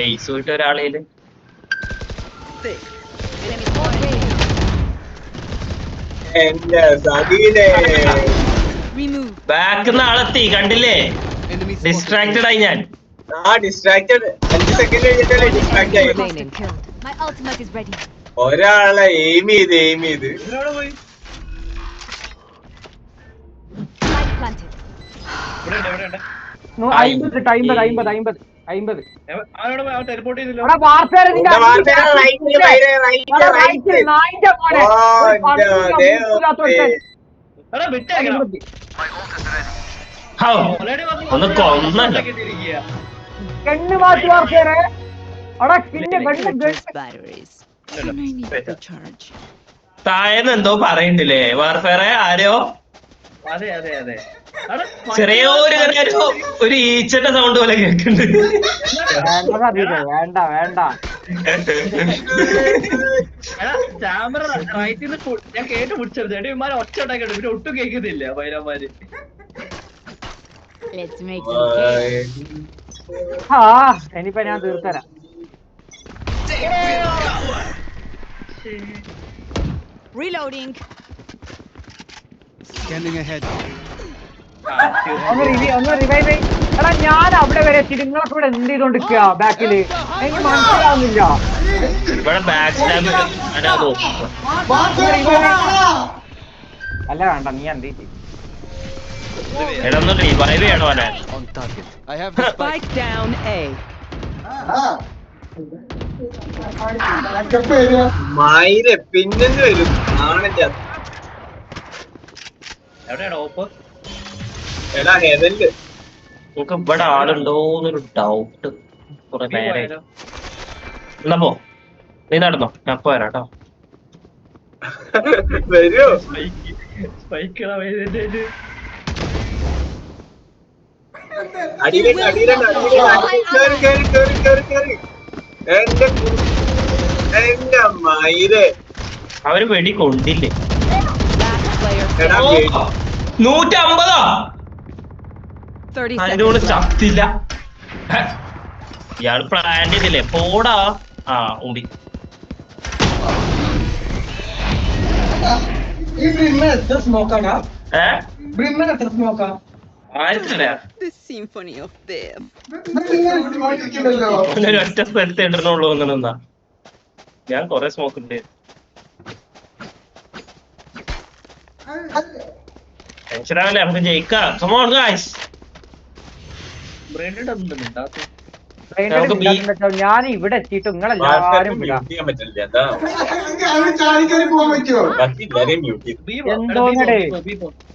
എയ്സ് പോയിട്ട് ഒരാളേല് എന്റെ സതീനെ Remove. ബാക്ക് ആളെത്തി കണ്ടില്ലേ? Enemy ഡിസ്ട്രാക്റ്റഡ് ആയി ഞാൻ. ഡിസ്ട്രാക്റ്റഡ് 5 സെക്കൻഡ് കഴിഞ്ഞിട്ടല്ലേ ഡിസ്ട്രാക്ട് ആയി. Remaining. My ultimate is ready. ഒരാളെ എയിം ചെയ്ത് ഇതിനോട് പോയി Light planted. ഇവിടെ ഉണ്ട് 50. അവനോട് പോയി അവൻ ടെലിപ്പോർട്ട് ചെയ്തില്ല. അവിടെ വാർത്തയുടെ റൈറ്റ് നായിന്റെ മോനെ എടാ വിട്ടേക്കണം. ഹൗ, ഓൾറെഡി ഒന്ന് കൊന്നല്ലോ. കണ്ണ് മാറ്റി വാർത്തയുടെ അവിടെ പിന്നെ Batteries. താഴെന്ന് എന്തോ പറയണ്ടില്ലേ വാർഫെയറെ? ആരോ അതെ എടാ, ചെറിയ ഒരു ഈച്ചന്റെ സൗണ്ട് പോലെ കേൾക്കുന്നുണ്ട്. വേണ്ട എടാ ക്യാമറ റൈറ്റിൽ നിന്ന് ഞാൻ കേട്ട് പിടിച്ചത് ചെടിമാരെ ഒച്ച ഉണ്ടാക്കിയിട്ട് പിന്നെ ഒട്ടും കേൾക്കുന്നില്ല പൈരന്മാര്. Let's make them care. ഇനിയിപ്പോ ഞാൻ തീർത്തരാം. Reloading. Scanning ahead. ഒന്ന് റിവൈവ്. എടാ ഞാൻ അവിടെ വരെ എത്തിയിട്ട് നിങ്ങളൊക്കെ ഇവിടെ എന്ത് ചെയ്തോണ്ടിരിക്കുക ബാക്കില്? എനിക്ക് മനസ്സിലാവുന്നില്ല. ഇവിടെ ബാക്ക് സ്റ്റാബ് അല്ല വേണ്ട, നീ എന്ത് ചെയ്യും? എടൊന്ന് റിവൈവ് ചെയ്യണോ അല്ലെ? On target. I have the spike. Spike down A. മയില് പിന്നെന്ന് വരും ആണെന്റെ. എവിടെയാണ് ഓപ്പ്? എടാ ഹെവനില് നമുക്ക് ഇവിടെ ആളുണ്ടോന്നൊരു ഡൗട്ട് കുറെ നേരെ. എന്നാ പോ, നീ നടന്നോ, ഞാൻ ഇപ്പൊ വരാം കേട്ടോ. വരൂ. സ്പൈക്കടാ എന്റെ മയില് അവര് വെടി കൊണ്ടില്ലേ? Last player. എടാ 150. 30 അതിനോട് seconds. ചത്തില്ല. ഇയാൾ പ്ലാൻ ചെയ്തില്ലേ? പോടാ. ഉണ്ടി ആയിരത്തില്ല. The symphony of death. ഒറ്റ സ്ഥലത്ത് ഇടണുള്ളൂ എന്നാ. ഞാൻ കൊറേ സ്മോക്ക് ഉണ്ട്. ടെൻഷനാവല്ലേ, നമുക്ക് ജയിക്കാം. Come on guys. ഞാൻ ഇവിടെ എത്തിയിട്ട് നിങ്ങളെല്ലാരും വിടാം. എന്തോന്നടേ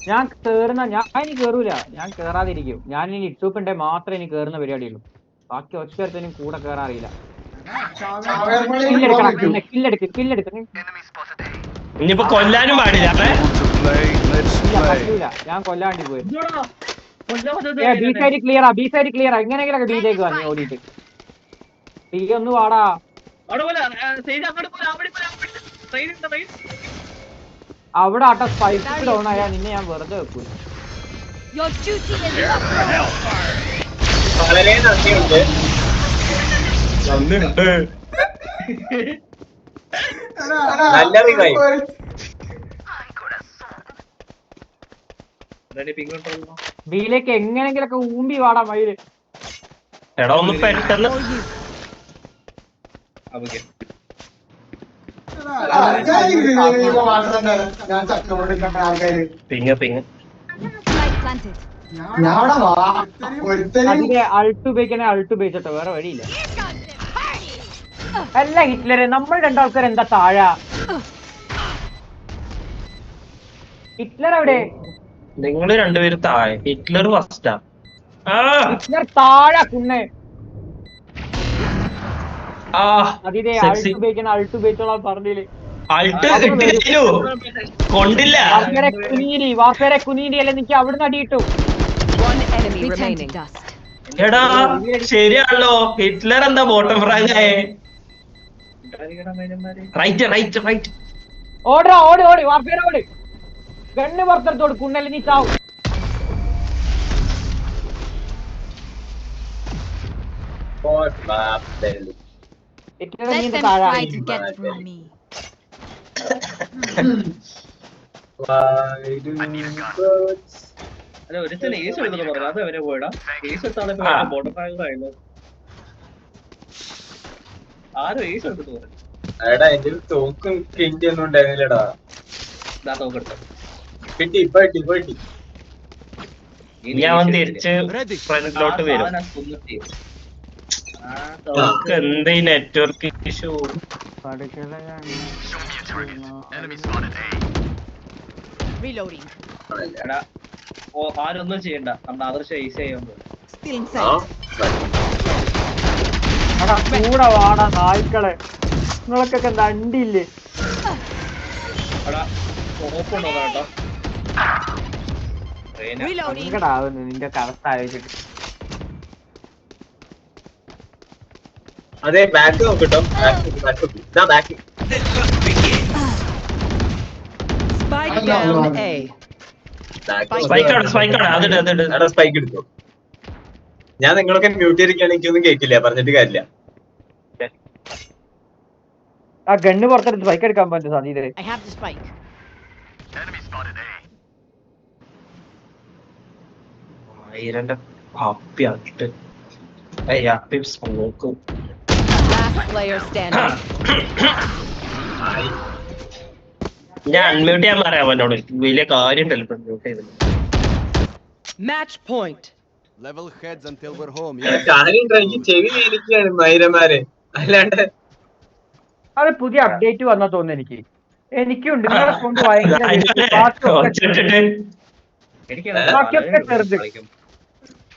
ഞാൻ കേറുന്ന ഞാൻ ഇനി കേറൂല, ഞാൻ കേറാതിരിക്കും. ഞാൻ ഇനി ഇട്ടൂപ്പിന്റെ മാത്രമേ ഇനി കേറുന്ന പരിപാടിയുള്ളൂ. ബാക്കി ഒറ്റത്തിനും കൂടെ കേറാറിയില്ല. കില്ലെടുക്ക്. ഇനിയിപ്പോ കൊല്ലാനും പാടില്ല. പറ്റൂല, ഞാൻ കൊല്ലാണ്ടി പോയി. B side ക്ലിയറാ. എങ്ങനെയെങ്കിലൊക്കെ ബിയിലേക്ക് വന്നു ഓടിയിട്ട്. ബി ഒന്ന് വാടാ. അവിടെ ആട്ട സ്പൈക്ക് ഡൗൺ ആയാ നിന്നെ ഞാൻ വെറുതെ വെക്കൂല. Your duty is വളരെ നന്ദിയുണ്ട്. നല്ല റിവൈവ്. ബിയിലേക്ക് എങ്ങനെങ്കിലൊക്കെ ഊമ്പി വാടാ മയില്. എടാ ഒന്ന് പെട്ടെന്ന്. പിങ്ങ light planted. അതിലെ അൾട്ട് ഉപയോഗിച്ചിട്ടോ വേറെ വഴിയില്ല. അല്ല ഹിറ്റ്ലര്, നമ്മൾ രണ്ടാൾക്കാർ എന്താ താഴെ? ഹിറ്റ്ലർ എവിടെ? നിങ്ങള് രണ്ടുപേരും താഴെ, ഹിറ്റ്ലർ ഫസ്റ്റാ. ഹിറ്റ്ലർ താഴെ കുണ്ണേ. അതിലെ അൾട്ട് ഉപയോഗിച്ചോളാം പറഞ്ഞില്ലേ? കൊണ്ടില്ല. വാർഫേരെ കുനീരി അല്ലെ നിക്ക് അവിടുന്ന് അടിയിട്ടു. One enemy remaining. എടാ ശരിയാണല്ലോ, ഹിറ്റ്ലർ എന്താ ബോട്ടം ഫ്രാങ്ക് ആയേ? റൈറ്റ്. ഓട് വാർഫേരെ ഓട്. ഗണ്ണ് പുറത്തെടുത്തോട് കുണ്ണല്ലേ നീ ചാവും. ഇറ്റിനെ നീ Let എന്റെ them താഴെ try to get through me. അല്ല ഒരുത്തന്നെ ഏസ് എടുത്തെന്ന് പറഞ്ഞു അത് അവരെ പോയിടാ ഏസ് എടുത്താണ് ഇപ്പൊ ബോട്ടർ ആയല്ലോ ആരും ഏസ് എടുത്തു പറഞ്ഞു എടാ എന്റെ തോക്കും കിണ്ടി ഒന്നും ഉണ്ടായിരുന്നില്ലടാ. ഇതാ തോക്കെടുത്തു കിട്ടി ഇപ്പൊ കിട്ടി. ഇനി അവൻ തിരിച്ച് ഫ്രണ്ടിലോട്ട് വരും. എന്ത് നെറ്റ്വർക്ക് ഇഷ്യൂ. Reloading. എടാ ഓ ആരൊന്നും ചെയ്യണ്ട നമ്മുടെ ആദർശ ഏസ് ചെയ്യാൻ പോകും Still inside. എടാ കൂടെ വാടാ നായ്ക്കളെ, നിങ്ങൾക്കൊക്കെ നണ്ടില്ലേ? എടാ ഓപ്പുണ്ടോ കേട്ടോ Reloading. സങ്കടാവുന്നു നിന്റെ അവസ്ഥ ആലോചിച്ചിട്ട്. അതെ ബാക്ക് നോക്കിട്ടോ. Back Spike down A. Spike എടുത്തു. ഞാൻ നിങ്ങളൊക്കെ മ്യൂട്ട് ചെയ്തിരിക്കുകയാണെങ്കിൽ എനിക്കൊന്നും കേൾക്കില്ല, പറഞ്ഞിട്ട് കാര്യമില്ല. ആ ഗണ്ണ് പുറത്തെടുത്ത് സ്പൈക്ക് എടുക്കാൻ പറ്റും സതീതേ. I have the spike. സ്മോക്കും. Last player standing. ഞാൻ അൺമ്യൂട്ട് ചെയ്യാൻ പറയാം അവനോട്, വലിയ കാര്യം ഉണ്ടല്ലോ മ്യൂട്ട് ചെയ്തത്. Match point. Level heads until we're home. കാര്യം ചെവി വേദിക്കുകയാണ് മൈരന്മാരെ, അല്ലാണ്ട് അത് പുതിയ അപ്ഡേറ്റ് വന്നാ തോന്നുന്നു എനിക്കുണ്ട്. നിങ്ങളെ കൊണ്ട് ഭയങ്കര ബാക്കിയൊക്കെ ചെറുത്,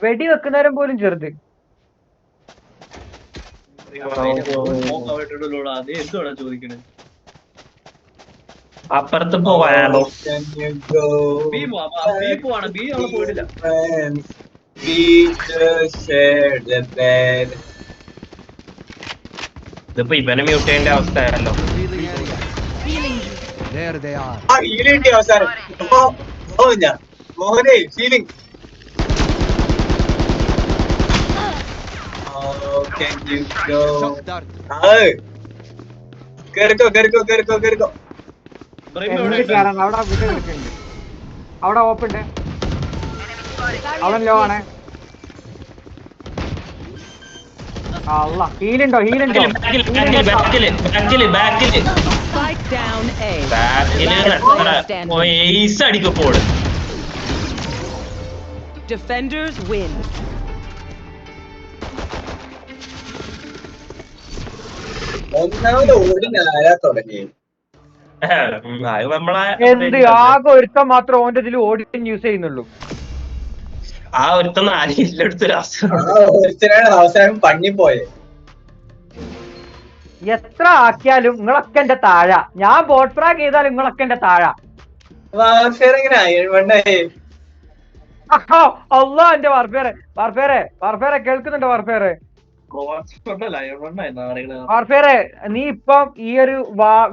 വെടി വെക്കുന്നവരും പോലും ചെറുത്. എന്തുവാണ് ചോദിക്കണേ? അപ്പുറത്ത് പോവാനോ? പോയിട്ടില്ല. ഇതിപ്പോ ഇവനെ മ്യൂട്ട് ചെയ്യേണ്ട അവസ്ഥയാണല്ലോ. There they are. അവസാനം മോഹനെ ഫീലിംഗ്. Shock dart. കേറിക്കോ എന്ത് കയറാൻ അവിടെ വിട്ട് കിടക്കുന്നുണ്ട്. അവിടെ ഓപ്പുണ്ട്, അവിടെ ലോ ആണ്. അല്ല ഹീലുണ്ടോ? Spike down A. അടിക്കപ്പോൾ Defenders win. ഒന്നാമത് ഓടിനാരാ തുടങ്ങി. എന്ത് ആകെ ഒരുത്തം മാത്രം ഓന്റെ ഇതിൽ ഓഡിഷൻ യൂസ് ചെയ്യുന്നുള്ളൂ. ആ ഒരുത്തൊന്നും ആരെടുത്തൊരു അവസാനം പണിപ്പോയെ. എത്ര ആക്കിയാലും നിങ്ങളൊക്കെ എന്റെ താഴ. ഞാൻ ബോട്ട് ഫ്രാഗ് ചെയ്താലും നിങ്ങളൊക്കെ എന്റെ താഴ. അള്ളാ എന്റെ വാർഫേറെ കേൾക്കുന്നുണ്ടോ? വാർഫേറെ നീ ഇപ്പം ഈ ഒരു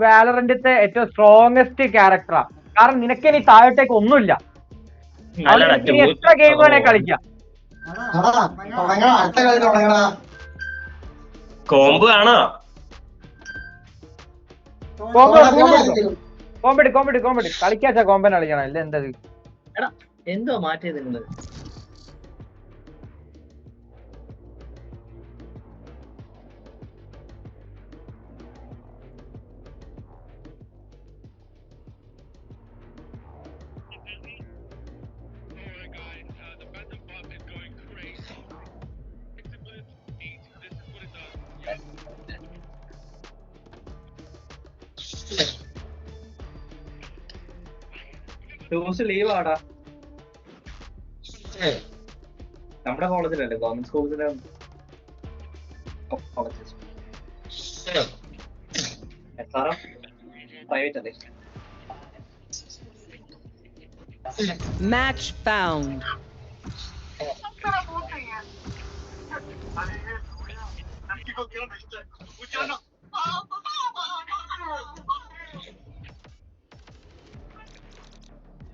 വാലറന്റിത്തെ ഏറ്റവും സ്ട്രോങ്ങസ്റ്റ് ക്യാരക്ടറാ. കാരണം നിനക്ക് ഇനി താഴോട്ടേക്ക് ഒന്നുമില്ല. എത്ര ഗെയിം വേണേ കളിക്കാം. കോമ്പ് കാണോ? കോമ്പടി കളിക്കാച്ചാ കോമ്പൻ കളിക്കണം. അല്ലേ എന്തത്? എന്തോ മാറ്റിയത് നിങ്ങള്? ലീവ് ആടാ. നമ്മുടെ കോളേജിലല്ലേ, ഗവൺമെന്റ് സ്കൂൾസിലെ പ്രൈവറ്റ് അല്ലേ? Match found.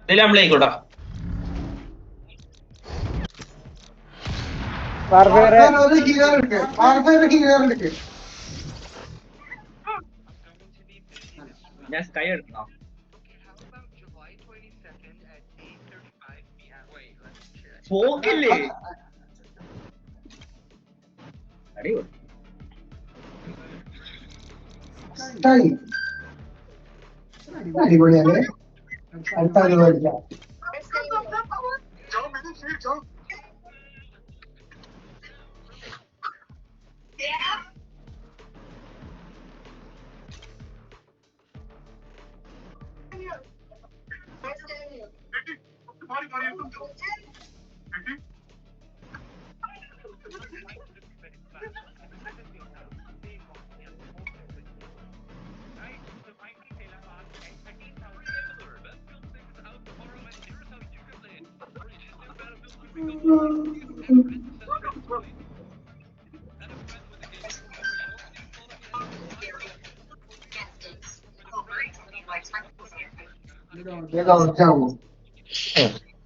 ഇതിൽ നമ്മളേക്കൂടാ ஒரு ஹீரோ இருக்கு. பார்பர் ஹீரோ இருக்கு. ഞാൻ സ്കൈ എടുക്കണം. പോക്കില്ലേ അടിപൊളി. അടിപൊളിയല്ലേ? അടുത്ത അടിപൊളിയാ.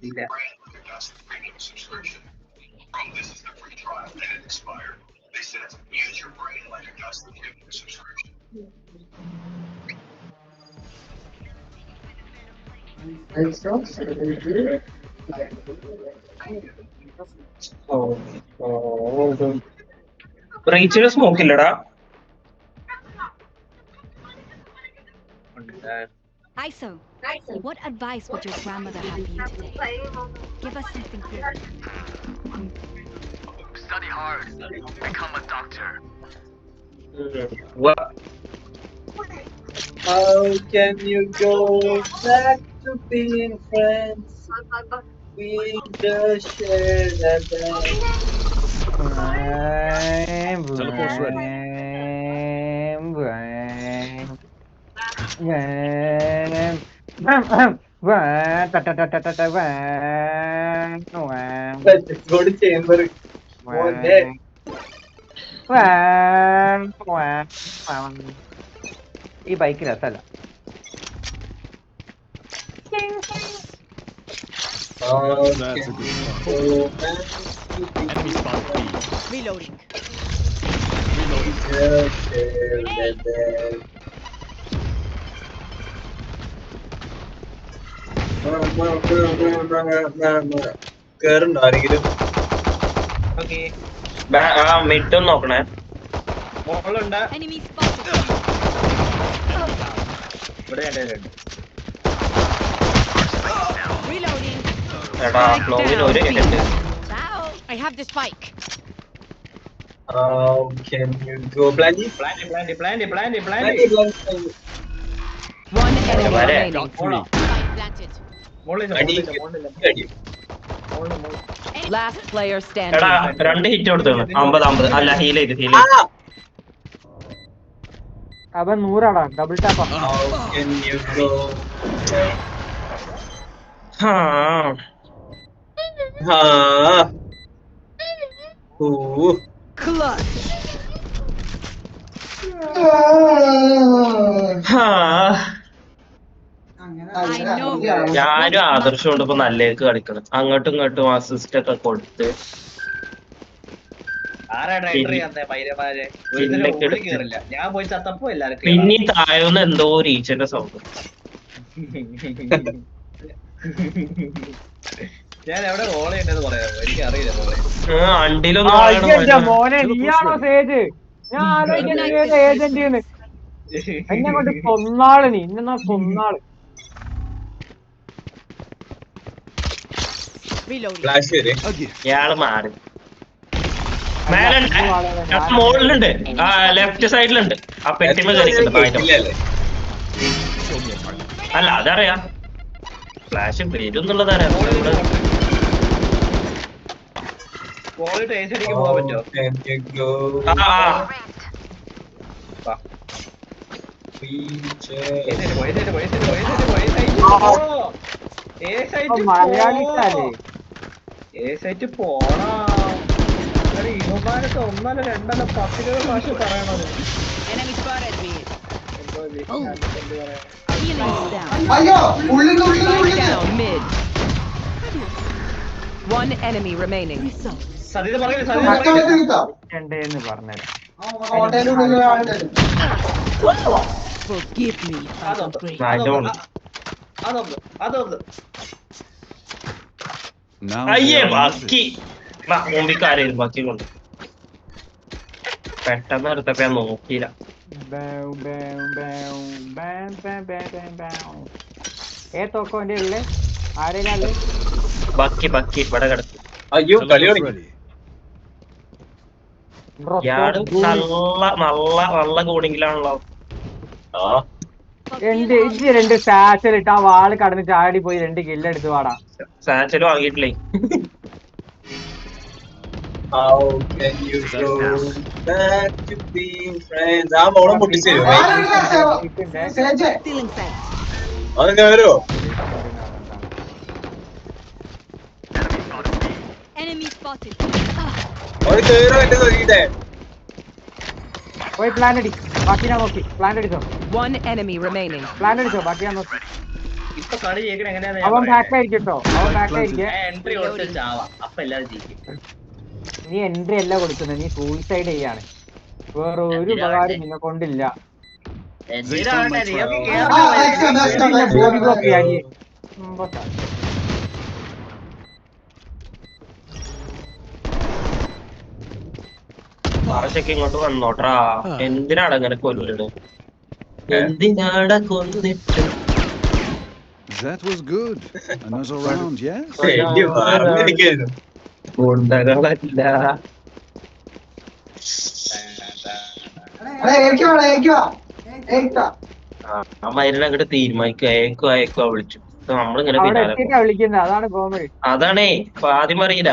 ഇല്ല. റീച്ചിന് സ്മോക്ക് ഇല്ലടാ. Iso, what advice would your grandmother have for you today? Give us something good. Study hard. Become a doctor. How can you go back to being friends? We just shared that day. Teleport's ready. Go to chamber. ഈ ബൈക്ക് രസമല്ല. That's a good spot. Enemy spot B. Reloading. കേറുണ്ടോ ആരെങ്കിലും? ഓക്കെ മിഡ് ഒന്ന് നോക്കണേ. മോളുണ്ട്. Enemy spotted. ഇവിടെ രണ്ടുപേരുണ്ട്. Reloading. എടാ ഫ്ലോവിന് ഒരു head. Ciao. I have the spike. Can you go Blandy? Plant plant plant plant Blandy, plant. Blandy. One enemy Vale. remaining. മോളോ Spike planted. മോളില്ല അടി. മോളില്ല അടി. മോളില്ല. Last player എടാ standing. 2 ഹിറ്റ് കൊടുത്തു. 50 അല്ല ഹീൽ ചെയ്ത് Ah! അവൻ 100 double ടാപ്പാ. How can you go? Ooh. Clutch. ഞാനും ആദർശം ഇപ്പൊ നല്ലേക്ക് കളിക്കണം. അങ്ങോട്ടും ഇങ്ങോട്ടും അസിസ്റ്റ് ഒക്കെ കൊടുത്ത് ആരാ ഡ്രൈവർ ചെയ്യാത്ത പൈരമാര് ഉള്ളിൽ കേറില്ല. ഞാൻ പോയി ചത്തപ്പോ എല്ലാരും പിന്നെ താഴെന്ന് എന്തോ റീച്ചിന്റെ സൗണ്ട്. ഞാൻ എവിടെ റോൾ ചെയ്യണ്ടെന്ന് പറയാമോ? എനിക്ക് അറിയില്ല റോളെ. അണ്ടിലൊന്നും മോനെ നീയാണോ സേജ്? ഞാൻ ആലോചിക്കുന്നത് ഏജന്റ് എന്നെ കൊണ്ട് കൊന്നാള്. നീ ഇന്നാ കൊന്നാള്. Reloading. Flash വരെ. ഇയാള് മാറി. മോളിലുണ്ട്, ലെഫ്റ്റ് സൈഡിലുണ്ട്. ആ പെട്ടിമ കളിക്കുന്നുണ്ട്. ഇല്ലല്ലേ? അല്ല അതറിയാം, ഫ്ലാഷ് വരും എന്നുള്ളത് അറിയാം. പോയിട്ട് ഏജന്റിക്ക് പോകാൻ പറ്റുമോ? Can you go? ഇവന്മാരൊക്കെ ഒന്നല്ല രണ്ടല്ല 10 ഭാഷ പറയണത്. Enemy spotted me. അയ്യോ ഉള്ളിൽ Spike down mid. One enemy remaining. സതീത് പറയില്ല എന്ന് പറഞ്ഞത് ഹോട്ടലിലുള്ള ആളുണ്ടല്ലോ. Forgive me, Phantom Grace. അതൊന്ന് Now അയ്യേ they are ബാക്കി മുമ്പിക്കാരും ബാക്കി കൊണ്ട് പെട്ടെന്ന് എടുത്തപ്പോ ഞാൻ നോക്കിയില്ല. തോക്കോ എന്റെ ഉള്ളില് ആരെങ്കിലും ബാക്കി ഇവിടെ കിടക്കും. അയ്യോ കളി Teleport തുടങ്ങി. ready. ഇയാള് നല്ല കൂടിങ്കിലാണല്ലോ. ആ എന്റെ ഇജ്ജ് 2 സാച്ചൽ ഇട്ട് ആ വാള് കടന്ന് ചാടി പോയി 2 കില്ലെടുത്ത് വാടാ. സാച്ചല് വാങ്ങിയിട്ടില്ലേ. How can you go back to being friends? ആ മോളം പൊട്ടിച്ചു തരുമോ? Stealing sight. അതെങ്ങനെ വരുമോ? Enemy spotted. അവര് കേറോ എന്റെ നോക്കിട്ടെ. പോയി പ്ലാൻ അടി, ബാക്കി ഞാൻ നോക്കി. പ്ലാൻ അടിച്ചോ. One enemy remaining. പ്ലാൻ അടിച്ചോ, ബാക്കി ഞാൻ നോക്കി. ഇപ്പൊ കളി ജയിക്കണ എങ്ങനെയാന്ന് അവൻ ബാക്ക് ആയിരിക്കും കേട്ടോ, അവൻ ബാക്ക് ആയിരിക്കും. എൻട്രി കൊടുത്തിട്ട് ചാവാം, അപ്പൊ എല്ലാരും ജയിക്കും. നീ എൻട്രി അല്ല കൊടുക്കുന്നത്, നീ സൂയിസൈഡ് ചെയ്യാണ്. വേറെ ഒരു ഉപകാരം നിന്നെ കൊണ്ടില്ല. എന്തിനാണ് ബോഡി ബ്ലോക്ക് ചെയ്യാൻ മറച്ചൊക്കെ ഇങ്ങോട്ട് വന്നോട്ടാ. എന്തിനാണ് അങ്ങനെ കൊല്ലുന്നത്? എന്തിനാണ് കൊന്നിട്ട്? That was good. Another round, yes? എനിക്ക് പറഞ്ഞിരിക്കുന്നു. ഗുണ്ടകളല്ല. ആ മരുന്ന് അങ്ങോട്ട് തീരുമാനിക്കുക. അയക്കോ വിളിച്ചു. നമ്മളിങ്ങനെ വിളിക്കുന്നത്, അതാണ് കോമഡി. അതാണേ ആദ്യം അറിയില്ല.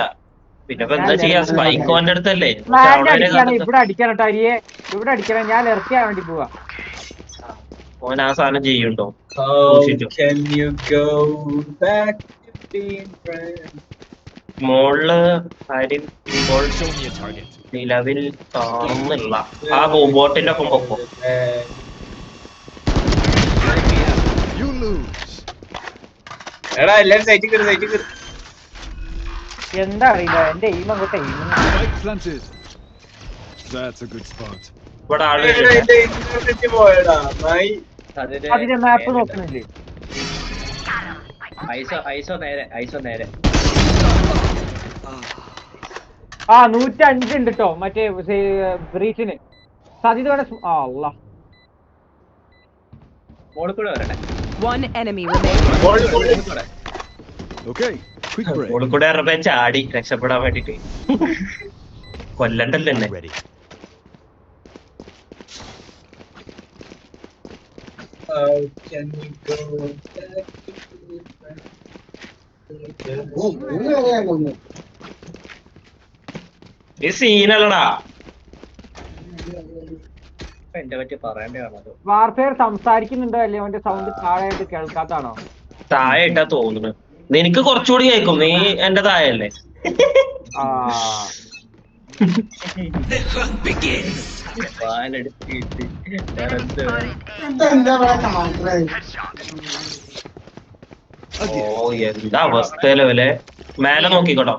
പിന്നെ ഇപ്പൊ എന്താ ചെയ്യാ? സ്പൈക്കോന്റെ അടുത്തല്ലേ ഇവിടെ അടിക്കണം കേട്ടോ അരിയെ, ഇവിടെ അടിക്കണം. ഞാൻ ഇറക്കിയാൻ വേണ്ടി പോവാ. ഓൻ ആ സാധനം ചെയ്യുണ്ടോ? How can you go back to being friends? മോളില് കാര്യം ഇപ്പോൾ Show me a target. നിലവിൽ കാണുന്നില്ല. ആ ബോട്ടിന്റെ ഒപ്പം പൊക്കോ. You lose. എടാ എല്ലാരും സൈറ്റിൽ കയറി. എന്താ അറിയില്ല, എന്റെ എയിം അങ്ങോട്ട് Spike planted. That's a good spot. ഇവിടെ ആള് പോയടാ നായി. അതിന്റെ മാപ്പ് നോക്കുന്നില്ലേ? ഐസോ നേരെ ആ 105 ഉണ്ട് കേട്ടോ മറ്റേ ബ്രീച്ചിന്. സതിത് വേണേ അല്ല മോളിൽ കൂടെ വരട്ടെ. One enemy remaining. Okay, quick break. മോളിൽ കൂടെ ഇറങ്ങി ചാടി രക്ഷപ്പെടാൻ വേണ്ടിട്ട്. കൊല്ലണ്ടല്ലോ എന്നെ. I'm ready. How can you go back to being friends? ഈ സീനല്ലടാ. എന്റെ പറ്റി പറയേണ്ടതാണത്. വാർഫെയർ സംസാരിക്കുന്നുണ്ടോ അല്ലേ? അവന്റെ സൗണ്ട് താഴെയായിട്ട് കേൾക്കാത്താണോ? താഴെ ഇട്ടാ തോന്നുന്നു. നിനക്ക് കുറച്ചുകൂടി കേൾക്കും, നീ എന്റെ താഴെയല്ലേ. പാലെടുത്തിട്ട് ഓ എന്താ അവസ്ഥയിലെ മേലെ നോക്കിക്കോട്ടോ.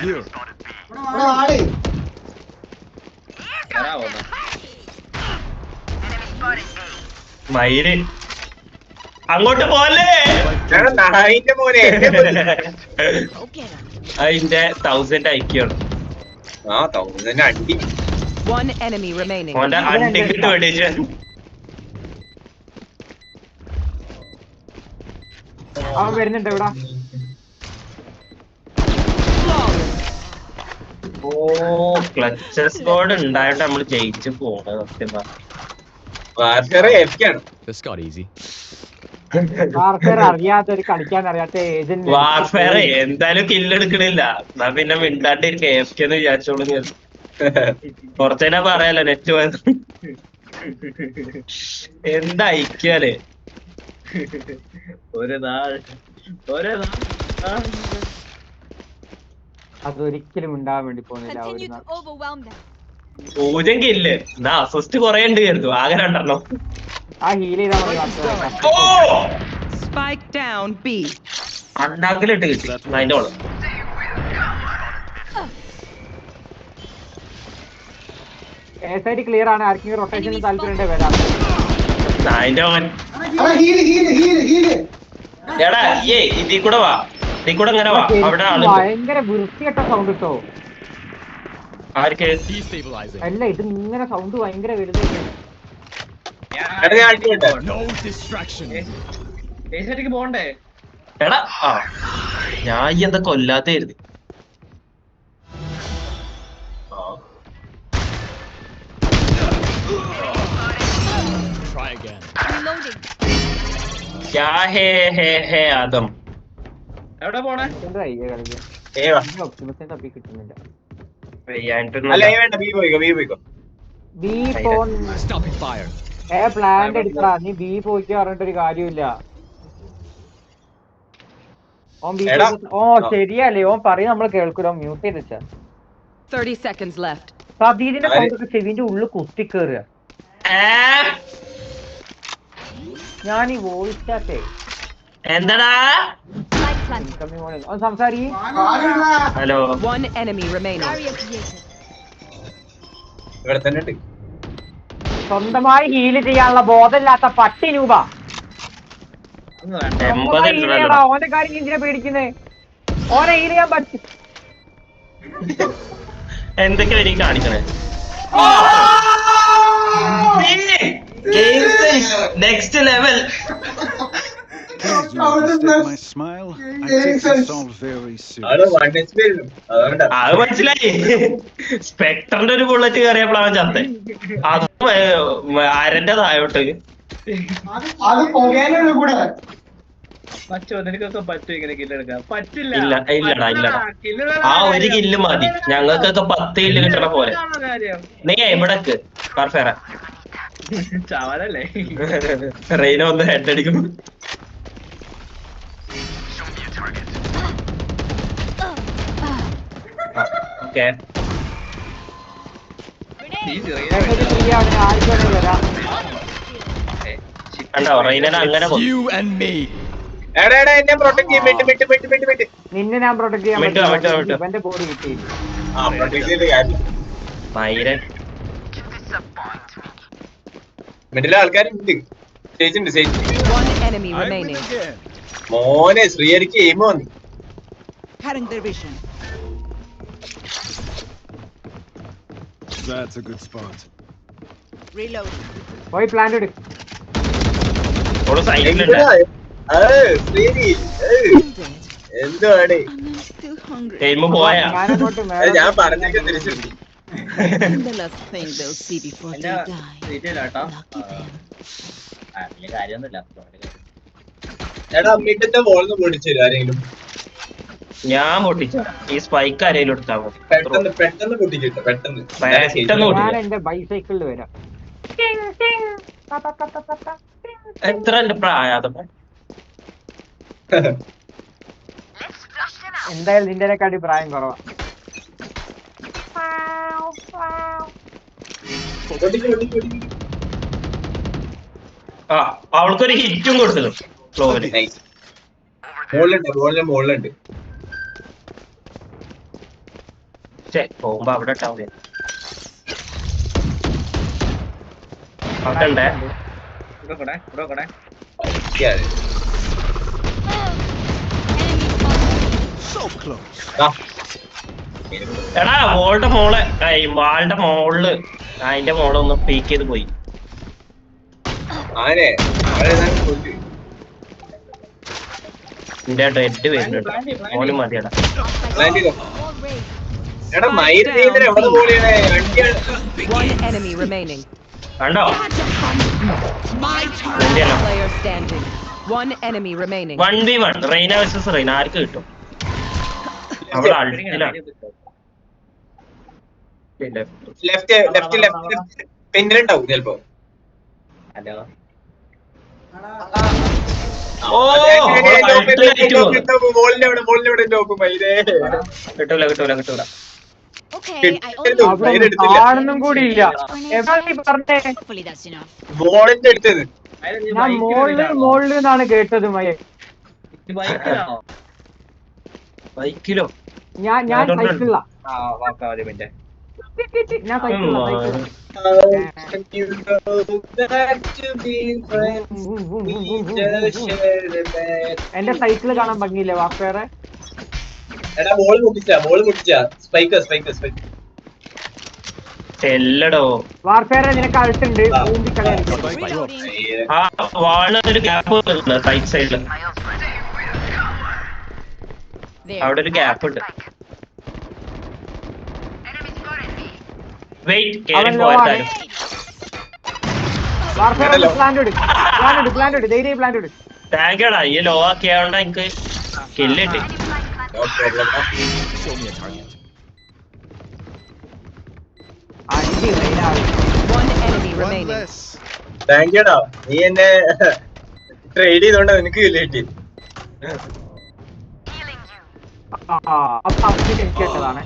Here. മയില് അങ്ങോട്ട് പോലെ നായിന്റെ മോനെ. അതിന്റെ 1000 ഐക്യാണ്. ആ 1000 അടി. One enemy remaining. ഓന്റെ അണ്ടിക്കിട്ട് വെടിച്ച് അവൻ വരുന്നുണ്ട് ഇവിടെ. ഓ ക്ലച്ച് സ്ക്വാഡ് ഉണ്ടായിട്ട് നമ്മള് ജയിച്ചു പോണത്. സത്യം വാർഫെയർ എഫ്ക്കാണ്. This got easy. വാർഫെയർ അറിയാത്തൊരു കളിക്കാൻ അറിയാത്ത ഏജന്റ്. വാർഫെയർ എന്തായാലും കില്ലെടുക്കണില്ല. എന്നാ പിന്നെ മിണ്ടാണ്ടിരിക്കും എന്ന് വിചാരിച്ചോളൂ. കുറച്ചേനാ പറയാലോ നെറ്റ് പോയത്. എന്താ ഐക്യാല് ഒരു നാൾ അതൊരിക്കലും ഉണ്ടാവാൻ വേണ്ടി പോകുന്നില്ല. Continue to overwhelm them. 0 kill. എന്നാ അസിസ്റ്റ് കൊറേ ഉണ്ട് കരുതു. ആകെ 2 ആ ഹീൽ ചെയ്താൽ മതി. ഓ Spike down B. അണ്ടാക്കിലിട്ട് കിട്ടി അതിന്റെ ഓളം. എ സൈഡ് ക്ലിയർ ആണ്. ആർക്കെങ്കിലും റൊട്ടേഷന് താല്പര്യം വരാം. അതിന്റെ അവൻ എടാ ഹീല് എടാ ഇതിൽ കൂടെ വാ, ഇതിൽ കൂടെ ഇങ്ങനെ വാ. അവിടെ ആളുണ്ട്. ഭയങ്കര വൃത്തികെട്ട സൗണ്ട് കിട്ടോ. ആർക്ക്? Destabilizing. അല്ല ഇത് ഇങ്ങനെ സൗണ്ട് ഭയങ്കര വലുതായിട്ട്. No distraction. ഏഷ്യക്ക് പോണ്ടേ? എടാ ഞാൻ എന്താ കൊല്ലാത്തായിരുന്നു. Try again. Reloading. ക്യാ ഹേ ആദം. എവിടെ പോണേ? ഒപ്റ്റിമസിനെ തപ്പി കിട്ടുന്നില്ല. B phone Stopping fire. Plant എടുക്കടാ. നീ ബി പോയിക്ക് പറഞ്ഞിട്ടൊരു കാര്യമില്ല. ഓൻ ബി ശരിയല്ലേ ഓൻ പറയും നമ്മൾ കേൾക്കൂല. മ്യൂട്ട് ചെയ്ത് വെച്ചാ 30 seconds left. സതീജിന്റെ സൗണ്ടൊക്കെ ചെവിന്റെ ഉള്ളിൽ കുത്തിക്കേറുക. ഞാൻ ഈ വോയിസ് ചാറ്റേ എന്താടാ സംസാരി. ഹലോ. One enemy remaining. ഇവിടെ തന്നെ ഉണ്ട്. സ്വന്തമായി ഹീല് ചെയ്യാനുള്ള ബോധമില്ലാത്ത പട്ടി രൂപ. ഓന്റെ കാര്യം എന്തിനാ പേടിക്കുന്നേ? ഓനെ ഹീല് ചെയ്യാൻ പറ്റും. എന്തൊക്കെ വരി കാണിക്കണേ? Next level. My smile. I take this all very serious. അത് മനസ്സിലായി. സ്പെക്ടറിന്റെ ഒരു ബുള്ളറ്റ് കയറിയപ്പോഴാണ് ചത്തെ. അത് അരന്റെ തായോട്ട്. അത് പോകാനുള്ള കൂടെ മച്ചോ നിനക്കൊക്കെ പറ്റും ഇങ്ങനെ കില്ലെടുക്കാൻ? പറ്റില്ല. ഇല്ലടാ. ആ ഒരു കില്ല് മതി. ഞങ്ങൾക്കൊക്കെ 10 കില്ല് കിട്ടണ പോലെ. നീ എവിടക്ക് പറഫേറ ചാവാനല്ലേ? റെയിന ഒന്ന് ഹെഡ് അടിക്കും. ഓക്കെ കണ്ടോ റെയിന അങ്ങനെ You and me. എന്നെ പ്രൊട്ടക്ട് ചെയ്യും. നിന്നെ ഞാൻ പ്രൊട്ടക്ട് ചെയ്യാൻ പറ്റും. ഇവന്റെ ബോഡി കിട്ടി. മൈരൻ മിഡിലെ ആൾക്കാരുണ്ട്. One enemy remaining. മോനെ ശ്രീഹരിക്ക് എയിം വന്നു. That's a good spot. പോയി പ്ലാന്റ് എടുക്കും. സൈഡിലുണ്ട്. എന്താണ് ടൈം പോയാ? ഞാൻ പറഞ്ഞൊക്കെ തിരിച്ചു. എടാ അമ്മീട്ടന്റെ വോളിന്ന് പൊടിച്ചു തരും ആരെങ്കിലും. ഞാൻ പൊട്ടിച്ച ഈ സ്പൈക്ക് ആരെങ്കിലും എടുത്താൽ മതി. പെട്ടെന്ന് പൊട്ടിക്കിട്ടോ. പെട്ടെന്ന് ഞാൻ എന്റെ ബൈസൈക്കിളിൽ വരാം. എത്ര എന്റെ പ്രായം? എന്തായാലും നിന്റെക്കാട്ടി പ്രായം കുറവാ. അവൾക്കൊരു ഹിറ്റും കൊടുത്തത് ഫ്ലോറിൽ. മുകളിലുണ്ട്. പോകുമ്പോ അവിടെ ഇട്ടാ മതി. എടാ വാളിന്റെ മോളില് അതിന്റെ മോളൊന്ന് പീക്ക് ചെയ്ത് പോയി. എന്റെ റെഡ് വരുന്നുണ്ട്. മോനും മതിയടാ. One enemy remaining. കണ്ടോ? Player standing. One enemy remaining. 1v1 Reyna versus Reyna. ആർക്ക് കിട്ടും? അവൾ അൾട്ടിലാണ്. പിന്നിലുണ്ടാവും ചിലപ്പോ. കിട്ടൂല. കാണുന്നും കൂടി ഇല്ല. പറഞ്ഞേ ബോളിന്റെ അടുത്തത് ഞാൻ മോളില് നിന്നാണ് കേട്ടത്. ബൈക്കിലോ? ഞാൻ സൈക്കിളിലാ. ഞാൻ സൈക്കിളില്ല How can you go back to being friends? We just shared a bed. എന്റെ സൈക്കിള് കാണാൻ ഭംഗിയില്ലേ വാപ്പേറെ? എടാ ബോൾ പൊട്ടിച്ചാ സ്പൈക്കർ എല്ലടോ വാർഫെയറെ നിനക്ക് അൾട്ടുണ്ട് ഊമ്പിക്കളി കളിക്കാം. Reloading. ആ വാളിന് ഒരു ഗ്യാപ്പ് റൈറ്റ് സൈഡില്. There. അവിടെ ഒരു ഗ്യാപ്പ് ഉണ്ട്. വെയിറ്റ് കേറി പോയതാരും. വാർഫെയർ പ്ലാന്റ് ഇട് ധൈര്യം പ്ലാന്റ് ഇട്. താങ്ക്യടാ ഈ ലോ ആക്കിയോണ്ട് എനിക്ക് കില്ല് കിട്ടി. No problem. Show me a target. അഞ്ച് ലൈനാണ്. One enemy One remaining. less. Thank you ഡാ. നീ എന്നെ ട്രേഡ് ചെയ്തോണ്ട് നിനക്ക് കില്ല് കിട്ടി. അസിസ്റ്റ് എനിക്കുള്ളതാണ്.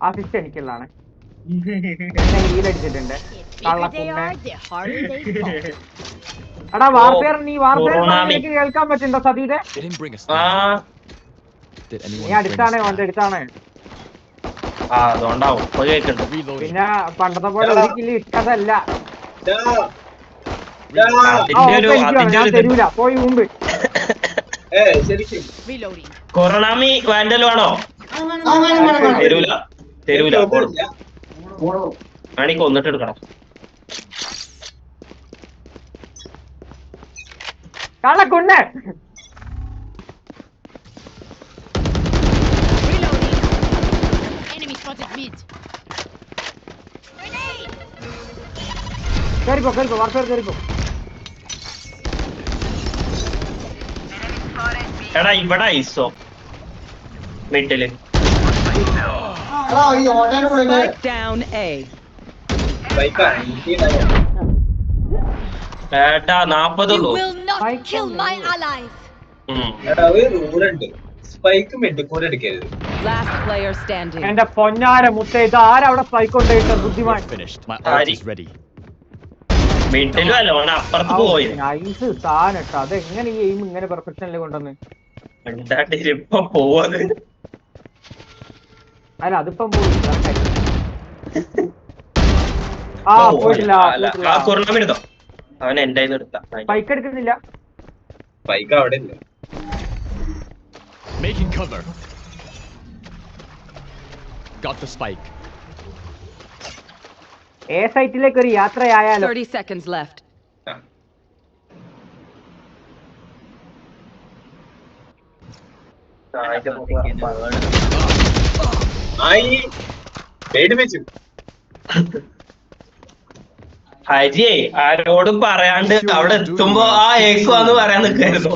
അസിസ്റ്റ് എനിക്കുള്ളതാണ്. എന്നെ ഹീൽ അടിച്ചിട്ടുണ്ട്. The bigger they are, the harder they fall. എടാ വാർഫെയർ നീ വാർഫെയർ കൊറോണ എനിക്ക് കേൾക്കാൻ പറ്റുണ്ടോ സതീടെ? They didn't bring us. ആ Did നീ anyone bring അടുത്താണ് us? ഓന്റെ അടുത്താണ്. അതുകൊണ്ടാവും ഇപ്പൊ കേൾക്കുന്നുണ്ട്. Reloading. പിന്നെ പണ്ടത്തെ പോലെ ഒരു കില്ല് ഇട്ടതല്ല. ഡാ. അതിന്റെ ഒരു തരൂല പോയി മുമ്പ്. ശരിക്കും Reloading. കൊറോണാമി വാൻഡൽ വേണോ? തരൂല ആണിക്ക് കൊന്നിട്ട് എടുക്കണം. കള്ളക്കുണ്ണേ Reloading. Enemy spotted mid. Grenade. കേറിപ്പോ വാർഫെയർ കേറിപ്പോ. എടാ ഇവിടെ ഐസോ മിഡില്. Spike down A. ഏട്ടാ 40 You ഉള്ളൂ. will not kill my allies. ഒരു റൂളുണ്ട് സ്പൈക്ക് മെഡിക്കൂടെ എടുക്കരുത്. Last player standing. എന്റെ പൊന്നാര മുത്ത ഇത് ആരവിടെ സ്പൈക്ക് കൊണ്ടുപോയിട്ട് ബുദ്ധിമാൻ. Finished. My ult is ready. മിഡിലും അല്ല ഓന അപ്പുറത്ത് പോയി. നൈസ് സാധനം കേട്ടോ. അത് എങ്ങനെ ഈ എയിം ഇങ്ങനെ പെർഫെക്ഷനിൽ കൊണ്ടുവന്ന്? ഇപ്പൊ പോവാത്. അല്ല അതിപ്പം പോയി. പോയിട്ടില്ല. ആ കൊറോണ എടുത്തോ അവൻ എന്റെ എടുത്ത സ്പൈക്ക് എടുക്കുന്നില്ല. സ്പൈക്ക് അവിടെ ഇല്ല. Making cover. Got the spike. A സൈറ്റിലേക്ക് ഒരു യാത്രയായാലോ? 30 seconds left. ഹരിയെ ആരോടും പറയാണ്ട് അവിടെ എത്തുമ്പോ ആ ഏക്കുവാന്ന് പറയാൻ നിൽക്കായിരുന്നു.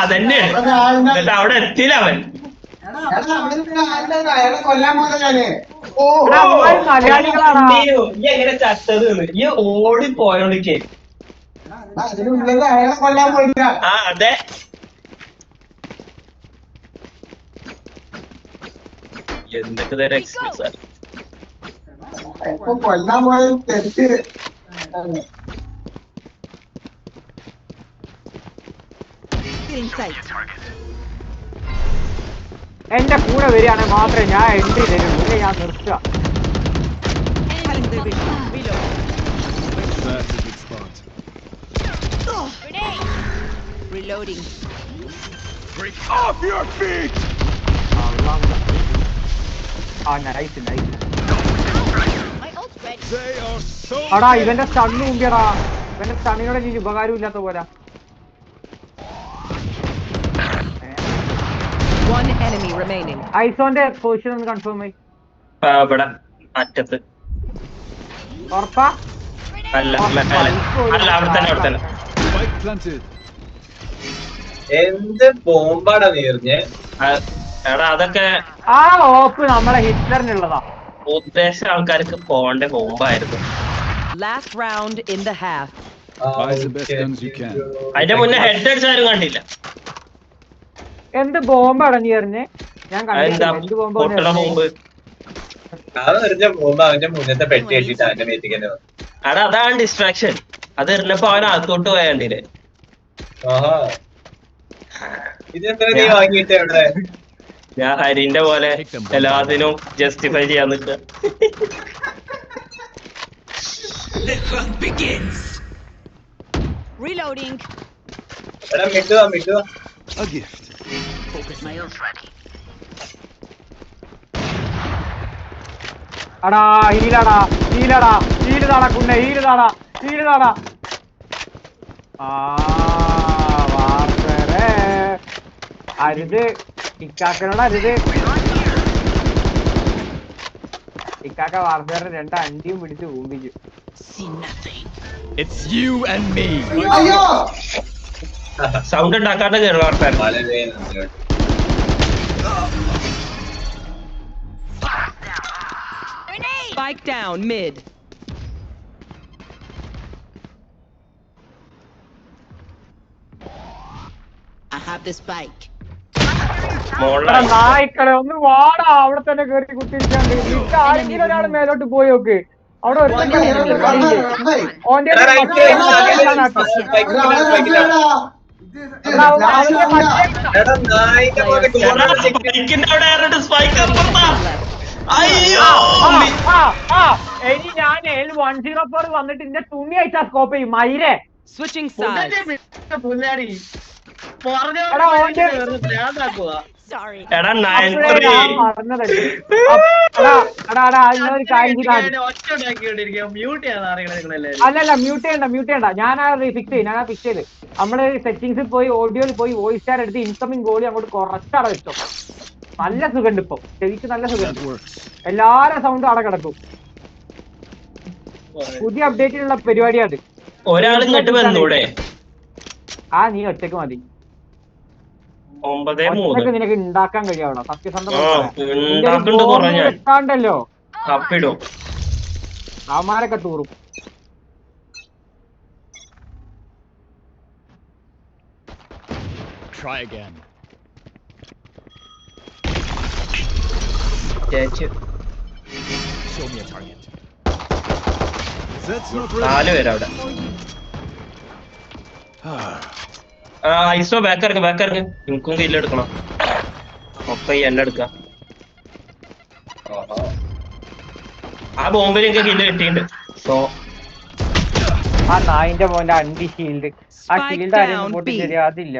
അതന്നെ എന്നിട്ട് അവിടെ എത്തിയില്ല അവൻ. മലയാളികളാണ്. ഈ എങ്ങനെ ചത്തത് ഈ ഓടി പോയോണ്ടിരിക്കേ. ആ അതെ എന്നിട്ട് തരാം എക്സ്പീരിയൻസ്. കൊല്ലാൻ പോയ തെറ്റ്. എന്റെ കൂടെ വരികയാണെങ്കിൽ മാത്രമേ ഞാൻ എൻട്രി തരുള്ളൂ. ഇല്ലേ ഞാൻ നിർത്തുക. That's a good spot. Grenade. Reloading. Break off your feet. Nice. My ult's ready. They are so. അടാ ഇവന്റെ സ്റ്റണ്ണ് മുമ്പിയടാ. ഇവന്റെ സ്റ്റണ്ണിനോട് എനിക്ക് ഉപകാരം ഇല്ലാത്ത പോലെ. One enemy remaining. ഐസോന്റെ പൊസിഷൻ ഒന്ന് കൺഫേം ആയി. ഇവിടെ അറ്റത്ത് ഉറപ്പാ? അല്ല അവിടെ തന്നെ. Spike planted. എന്ത് ബോംബാടാ നീർഞ്ഞ്. എടാ അതൊക്കെ ആ ഓപ്പ് നമ്മളെ ഹിറ്റ്ലറിനുള്ളതാ. ഉദ്ദേശ ആൾക്കാർക്ക് പോകേണ്ട ബോംബായിരുന്നു. Last round in the half. Buy the best guns you can. അതിന്റെ മുന്നേ ഹെഡ് അടിച്ചാലും കണ്ടില്ല. എന്ത് ബോംബ് അടഞ്ഞു എറിഞ്ഞ് ഞാൻ കണ്ടില്ല. എന്ത് ബോംബ് പൊട്ടണ ബോംബ്. അവൻ എറിഞ്ഞ ബോംബ് അവന്റെ മുന്നത്തെ പെട്ടി കെട്ടിട്ട് അവന്റെ മേത്തിക്കന്നെ. എടാ അതാണ് ഡിസ്ട്രാക്ഷൻ. അത് എറിഞ്ഞപ്പോ അവൻ അകത്തോട്ട് പോയ കണ്ടില്ലേ. ആഹാ ഇതെന്താ നീ വാങ്ങിയിട്ട് എവിടെ? ഞാൻ ഹരിന്റെ പോലെ എല്ലാത്തിനും ജസ്റ്റിഫൈ ചെയ്യാൻ നിൽക്കുക. Reloading. എടാ മിട്ടുവാ A gift. അടാ ഹീലടാ കുന്നെ ഹീലതാടാ വാർത്തരെ അരുത് ഇക്കാക്കനോട് അരുത്. ഇക്കാക്ക വാർത്തരെ 2 അണ്ടിയും പിടിച്ച് ഊമ്പിക്കും. It's you and me. അയ്യോ സൗണ്ട് ഉണ്ടാക്കാണ്ട് കേരള ആൾക്കാർ. വളരെ Spike down mid. I have the spike. മോളിലാണ് നായ്ക്കളെ ഒന്ന് വാടാ. അവിടെ തന്നെ കേറി കുത്തിരിക്കാണ്ട്. നിനക്ക് ആരെങ്കിലും ഒരാൾ മേലോട്ട് പോയി നോക്ക്. അവിടെ ഒരുത്തൻ ഓന്റെ എടാ നായിന്റെ പോലെ ബൈക്കിന്റെ അവിടെ ആരുടെ സ്പൈക്ക് അപ്പുറത്താ. അയ്യോ ഇനി ഞാൻ 104 വന്നിട്ട് ഇന്റെ തുണി അയച്ചാ സ്കോപ്പ് ചെയ്യും മയിരെ. Switching sides. പുല്ലാടി Sorry. എടാ 9-3 അല്ലല്ല മ്യൂട്ട് ചെയ്യണ്ട. ഞാനാ ഫിക്സ് ചെയ്ത് നമ്മള് സെറ്റിംഗ്സിൽ പോയി ഓഡിയോയിൽ പോയി വോയിസ് ചാറ്റ് എടുത്ത് ഇൻകമിംഗ് വോളിയം അങ്ങോട്ട് കുറച്ചവിടെ വെച്ചോ. നല്ല സുഖമുണ്ട് ഇപ്പൊ ചെവിക്ക് നല്ല സുഖമുണ്ട്. എല്ലാരും സൗണ്ടും അവിടെ കിടക്കും. പുതിയ അപ്ഡേറ്റിലുള്ള പരിപാടിയാ അത്. ഒരാൾ ഇങ്ങോട്ട് വന്നൂടെ? നീ ഒറ്റക്ക് മതി. 9-3 നിനക്ക് ഉണ്ടാക്കാൻ കഴിയാവണം സത്യസന്ധണ്ടല്ലോ. അപ്പിടും അവന്മാരൊക്കെ തൂറും. Try again. Show me a target. That's not 4 പേര് അവിടെ. ഐസോ ബാക്ക് ഇറക്ക്. എനിക്കും കില്ലെടുക്കണം. ഒക്കെ എന്നെ എടുക്കാം. ആ ബോംബിൽ എനിക്ക് കില്ല് കിട്ടിയിട്ടുണ്ട്. സോ ആ നായിന്റെ മോന്റെ അണ്ടി ഷീൽഡ്. ആ ഷീൽഡ് ആരെയും പൊട്ടി ശരിയാ അതില്ല.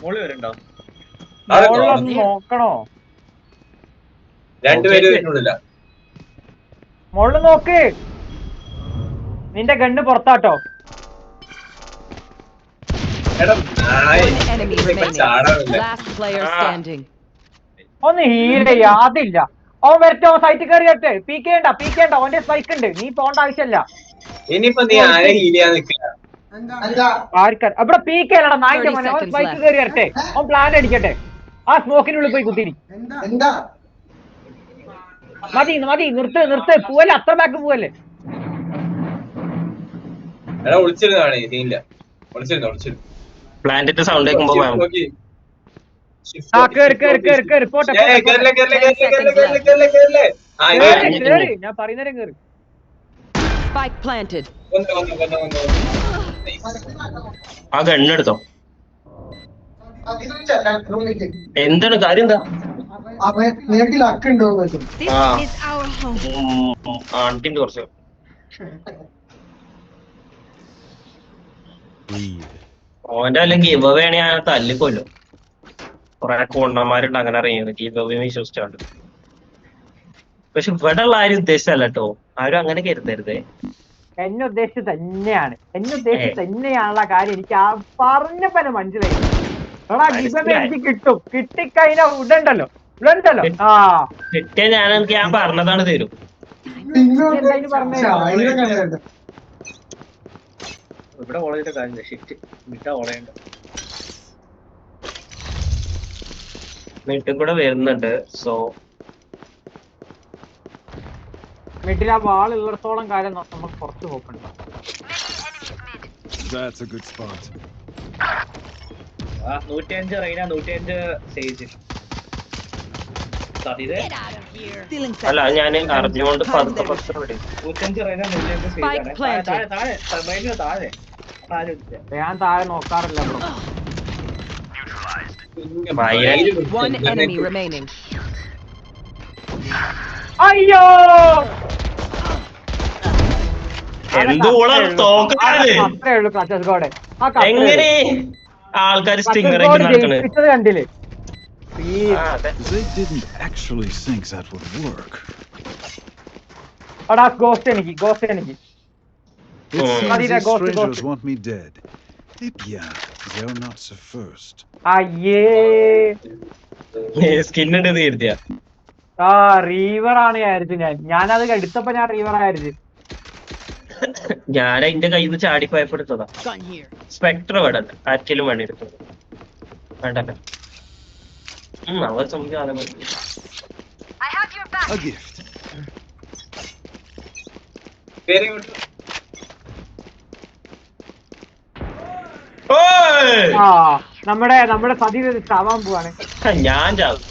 മോളി വരുന്നുണ്ടോ? നോക്കണോ? രണ്ടുപേരും വരുന്നില്ല. മോള് നോക്ക്. നിന്റെ ഗണ്ണ് പുറത്താട്ടോ. എടാ One enemy remaining. Last player standing. ഒന്ന് ഹീൽ ചെയ്യാ അതില്ല. അവൻ വരട്ടെ. അവൻ സൈറ്റ് കയറി വരട്ടെ. പീക്കേണ്ട. അവന്റെ സ്പൈക്ക് ഉണ്ട്. നീ പോണ്ട ആവശ്യമല്ല. ഇനിയിപ്പോ നീ ആരെ ഹീൽ ചെയ്യാൻ നിൽക്കുക? ഇവിടെ പീക്കേലടാ നായിന്റെ മോനെ. അവൻ സ്പൈക്ക് കയറി വരട്ടെ. അവൻ പ്ലാൻ അടിക്കട്ടെ. ആ സ്മോക്കിനുള്ളിൽ പോയി കുത്തിരി. മതി നിർത്ത്. പോവല്ലേ, അത്ര ബാക്ക് പോവല്ലേ. എടാ ഒളിച്ചിരുന്നാണ് സീനില്ല. ഒളിച്ചിരുന്നു പ്ലാന്റിന്റെ സൗണ്ട് കേൾക്കുമ്പോ കേറി പോട്ടെ. ഞാൻ പറയുന്നേരം കേറി. Spike planted. ആ ഗണ്ണെടുത്തോ. എന്താണ് കാര്യം? എന്താ നിനക്ക് ലക്കുണ്ടോ? This is our home. ആണ്ടിന്റെ കുറച്ച് ഓന്റെ അല്ലെങ്കിൽ ഗിവ് അവേ ആണെങ്കിൽ ഞാൻ തല്ലിക്കൊല്ലും. കുറെ കൊണ്ടന്മാരുണ്ട് അങ്ങനെ അറിയുന്നത് ഗിവ് അവേ വിശ്വസിച്ചാണ്ട്. പക്ഷെ ഇവിടെ ഉള്ള ആരും ഉദ്ദേശിച്ചല്ല കേട്ടോ. ആരും അങ്ങനെ കരുതരുതേ. എന്നെ ഉദ്ദേശിച്ച് തന്നെയാണുള്ള കാര്യം. എനിക്ക് ആ പറഞ്ഞപ്പോ മനസ്സിലായി. എടാ ഗിവ് അവേ എനിക്ക് കിട്ടും. കിട്ടിക്കഴിഞ്ഞാൽ ഉടണ്ടല്ലോ. കിട്ടിയ ഞാൻ പറഞ്ഞതാണ് തരും. ഇവിടെ ഓളയുടെ കാര്യമില്ല. ഷിഫ്റ്റ് വിട്ടാ ഓളയുണ്ട്. വീട്ടിൽ കൂടെ വരുന്നുണ്ട്. സോ മിഡിൽ ആ വാൾ ഉള്ളിടത്തോളം കാലം നമുക്ക് കുറച്ച് ഹോപ്പുണ്ട്. That's a good spot. 105 Reyna, 105 Sage. സതീരെ Get out of here. Stealing അല്ല seconds. ഞാൻ അറിഞ്ഞുകൊണ്ട് പതുക്കെ പതുക്കെ വിടും. 105 റേഞ്ച് മുന്നേ Spike planted. താഴെ താഴെ മൈനിന് താഴെ ആരും ഇല്ല. ഞാൻ താഴെ നോക്കാറില്ല ബ്രോ. One enemy remaining. അയ്യോ എന്തുകൂടെ തോക്കാണ്. അത്രേ ഉള്ളൂ കാസർഗോഡ്. എങ്ങനെ ആൾക്കാർ സ്റ്റിങ്ങർ നടക്കണേ? ജയിപ്പിച്ചത് കണ്ടില്ലേ? They didn't actually think that would work. എടാ ഗോസ്റ്റ് എനിക്ക്. It seems Adira, these go to strangers go. want me dead. Et bien, they're not the first. അയ്യേ സ്കിന്നിട്ട് തീർത്തിയ ആ റീവർ ആണ് വിചാരിച്ചു ഞാനത് എടുത്തപ്പോ ഞാൻ റീവർ ആയിരുന്നു. ഞാൻ അതിന്റെ കയ്യിൽ നിന്ന് ചാടിപ്പോയപ്പോ എടുത്തതാ. Gun here. സ്പെക്ടർ വേണ്ട ആർക്കെങ്കിലും വേണ്ടി എടുത്തത് വേണ്ടല്ലോ. അവർ സംവിധാനം A gift. ആ നമ്മുടെ സതി ചാവാൻ പോവാണ്. ഞാൻ ചാവും.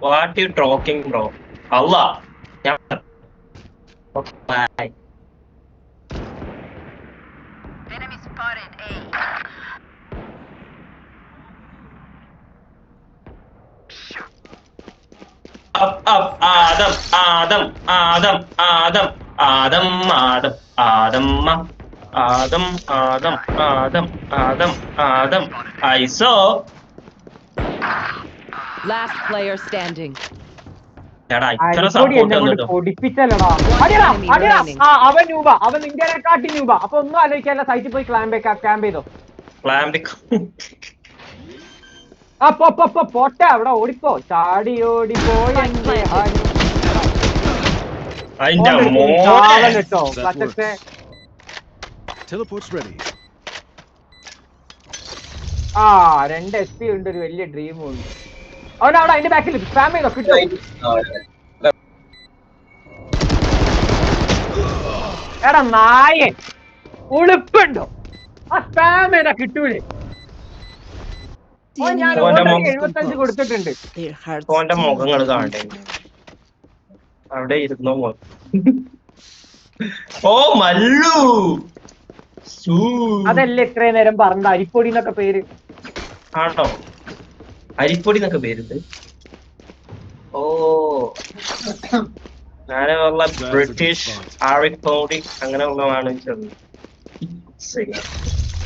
What you talking bro? അല്ലാ ഞാൻ bye. Adam Adam Adam Adam Adam Adam ആദമ്മ Adam Adam Adam Adam Adam Iso. Last player standing. എടാ ഇത്ര സപ്പോർട്ട് വന്നിട്ടോ. പൊടിപ്പിച്ചല്ലടാ. അവൻ നൂബ, അവൻ ഇന്ത്യനെക്കാട്ടി നൂബ. അപ്പൊ ഒന്നും ആലോചിക്കാല്ല, സൈറ്റിൽ പോയി ക്യാമ്പ് ചെയ്തോ. പോട്ടെ അവിടെ ഓടിപ്പോ, ചാടി ഓടിപ്പോയി. കേട്ടോ പച്ചത്തെ Teleport's ready. 2 SP ഉണ്ട്, ഒരു വലിയ ഡ്രീമും ഉണ്ട്. അവനവിടെ അതിന്റെ ബാക്കിൽ സ്പാം ചെയ്തോ, കിട്ടും. എടാ നായൻ ഉളുപ്പുണ്ടോ? ആ സ്പാം ചെയ്താ കിട്ടൂലേ? ഞാൻ 75 കൊടുത്തിട്ടുണ്ട്. ഓന്റെ മുഖങ്ങൾ കാണണ്ടേ അവിടെ ഇരുന്നോ. ഓ മല്ലു അതല്ലേ ഇത്രയും നേരം പറഞ്ഞ അരിപ്പൊടി എന്നൊക്കെ പേര്. ആണോ? അരിപ്പൊടി എന്നൊക്കെ പേരുണ്ട്. ഓ ഞാനുള്ള ബ്രിട്ടീഷ് അരിപ്പൊടി അങ്ങനെ ഉള്ളതാണ്.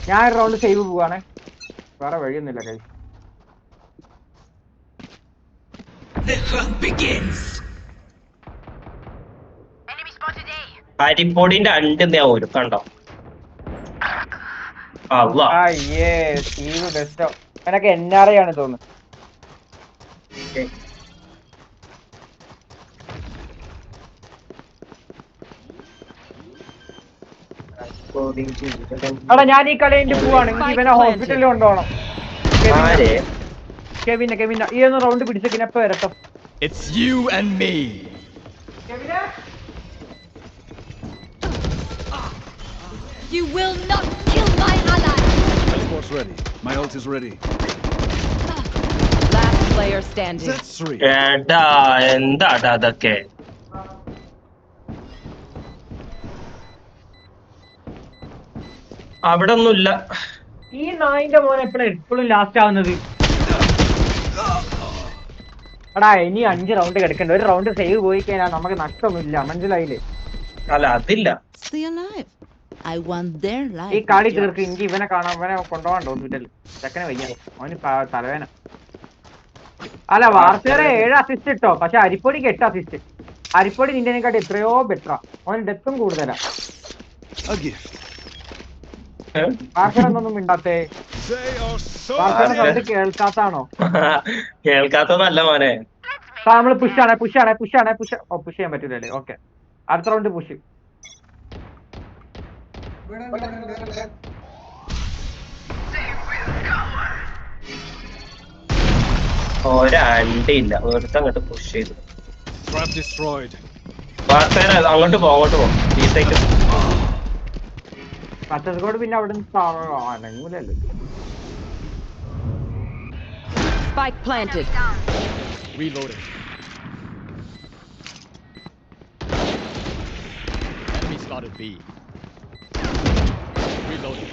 ഞാൻ ഒരു റൗണ്ട് സേവ് പോവാണേ, വേറെ വഴിയൊന്നുമില്ല കൈ. അരിപ്പൊടിന്റെ അണ്ടിന്റെ ഒരു കണ്ടോ? അയ്യേ സ്റ്റീവ് ബെസ്റ്റോ. എനക്ക് NRI ആണ് തോന്നുന്നു. എടാ ഞാൻ ഈ കളി പോവാണ്, ഇവനെ ഹോസ്പിറ്റലിൽ കൊണ്ടുപോകണം. കെവിനെ ഈ ഒന്ന് റൗണ്ട് പിടിച്ചെക്കിനെ എപ്പോ വരട്ടോ. It's you and me. You will not kill my ally. Teleport's ready. My ult is ready. Last player standing. That's 3. ഏട്ടാ എന്താടാ അതൊക്കെ? അവിടെ ഒന്നുമില്ല. ഈ നായിന്റെ മോനെ എപ്പോഴും ലാസ്റ്റ് ആവുന്നത്. എടാ ഇനി 5 റൗണ്ട് കിടക്കണ്ട, ഒരു റൗണ്ട് സേവ് പോയി കഴിഞ്ഞാൽ നമുക്ക് നഷ്ടമൊന്നുമില്ല, മനസ്സിലായില്ലേ? അല്ല അതില്ല. ഈ കളി തീർക്ക്. എനിക്ക് ഇവനെ കാണാൻ, ഇവനെ കൊണ്ടുപോകണ്ട ഹോസ്പിറ്റലിൽ. ചെക്കനെ വയ്യ, അവന് തലവേന. അല്ല വാർത്തയുടെ 7 അസിസ്റ്റ് ഇട്ടോ, പക്ഷെ അരിപ്പൊടിക്ക് 8 അസിസ്റ്റ്. അരിപ്പൊടി നിന്റെക്കാട്ടി എത്രയോ ബെറ്ററാ, അവന് ഡെത്തും കൂടുതലാ. വാർത്തയൊന്നും മിണ്ടാത്തേ? വാർത്തയുടെ കേൾക്കാത്താണോ? കേൾക്കാത്തതല്ല മോനെ. നമ്മള് പുഷ് ചെയ്യാൻ പറ്റൂലേ? ഓക്കെ, അടുത്ത റൗണ്ട് പുഷ്. ഒരണ്ടില്ല, വെറുതെ അങ്ങോട്ട് പുഷ് ചെയ്തു. അങ്ങോട്ട് പോ. കാസർഗോഡ് പിന്നെ അവിടെ അനങ്ങൂലല്ലോ. Spike planted. Reloading. Spotted B. Reloading.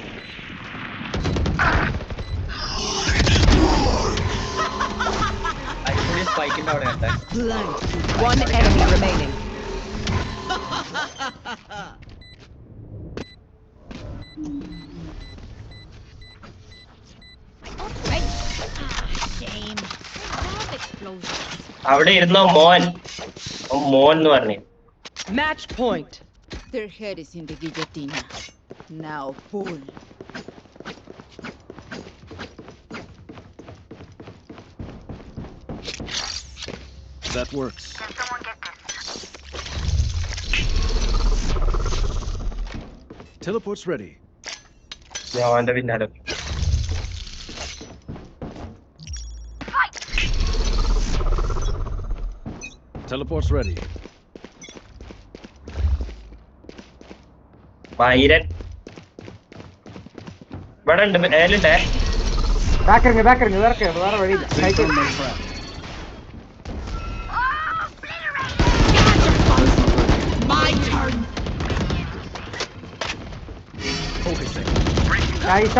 Actually സ്പൈക്കിന്റെ അവിടെ ഉണ്ട്. One enemy remaining. Shame. Love explosions. അവിടെ ഇരുന്നോ മോൻ. മോൻ എന്ന് പറഞ്ഞു. Match point. Their head is in the guillotine. Now pull. That works. Teleport's ready. ഞാൻ അവന്റെ പിന്നാലെ. Teleport's ready. ഭൈരൻ ഇവിടെ ഉണ്ട്, മേലുണ്ടേ. ബാക്കിറങ്ങി വേറെ വഴിയില്ല. My turn. Focusing. നൈസ്.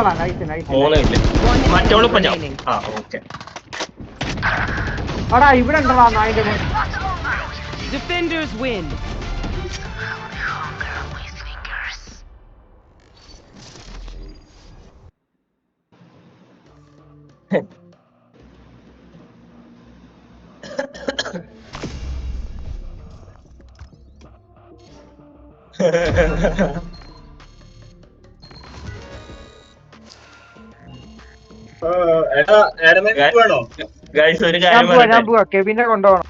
3 ഇല്ല. One മറ്റോള് enemy പഞ്ഞോ. remaining. ആ ഓക്കെ. എടാ ഇവിടെ ഉണ്ടോ നായിന്റെ മോൻ. Defenders win. വേണോ? ഗൈസ് ഒരു ഞാൻ കാര്യം പറയട്ടെ. പോവാ കെവിനെ കൊണ്ടുപോകണം.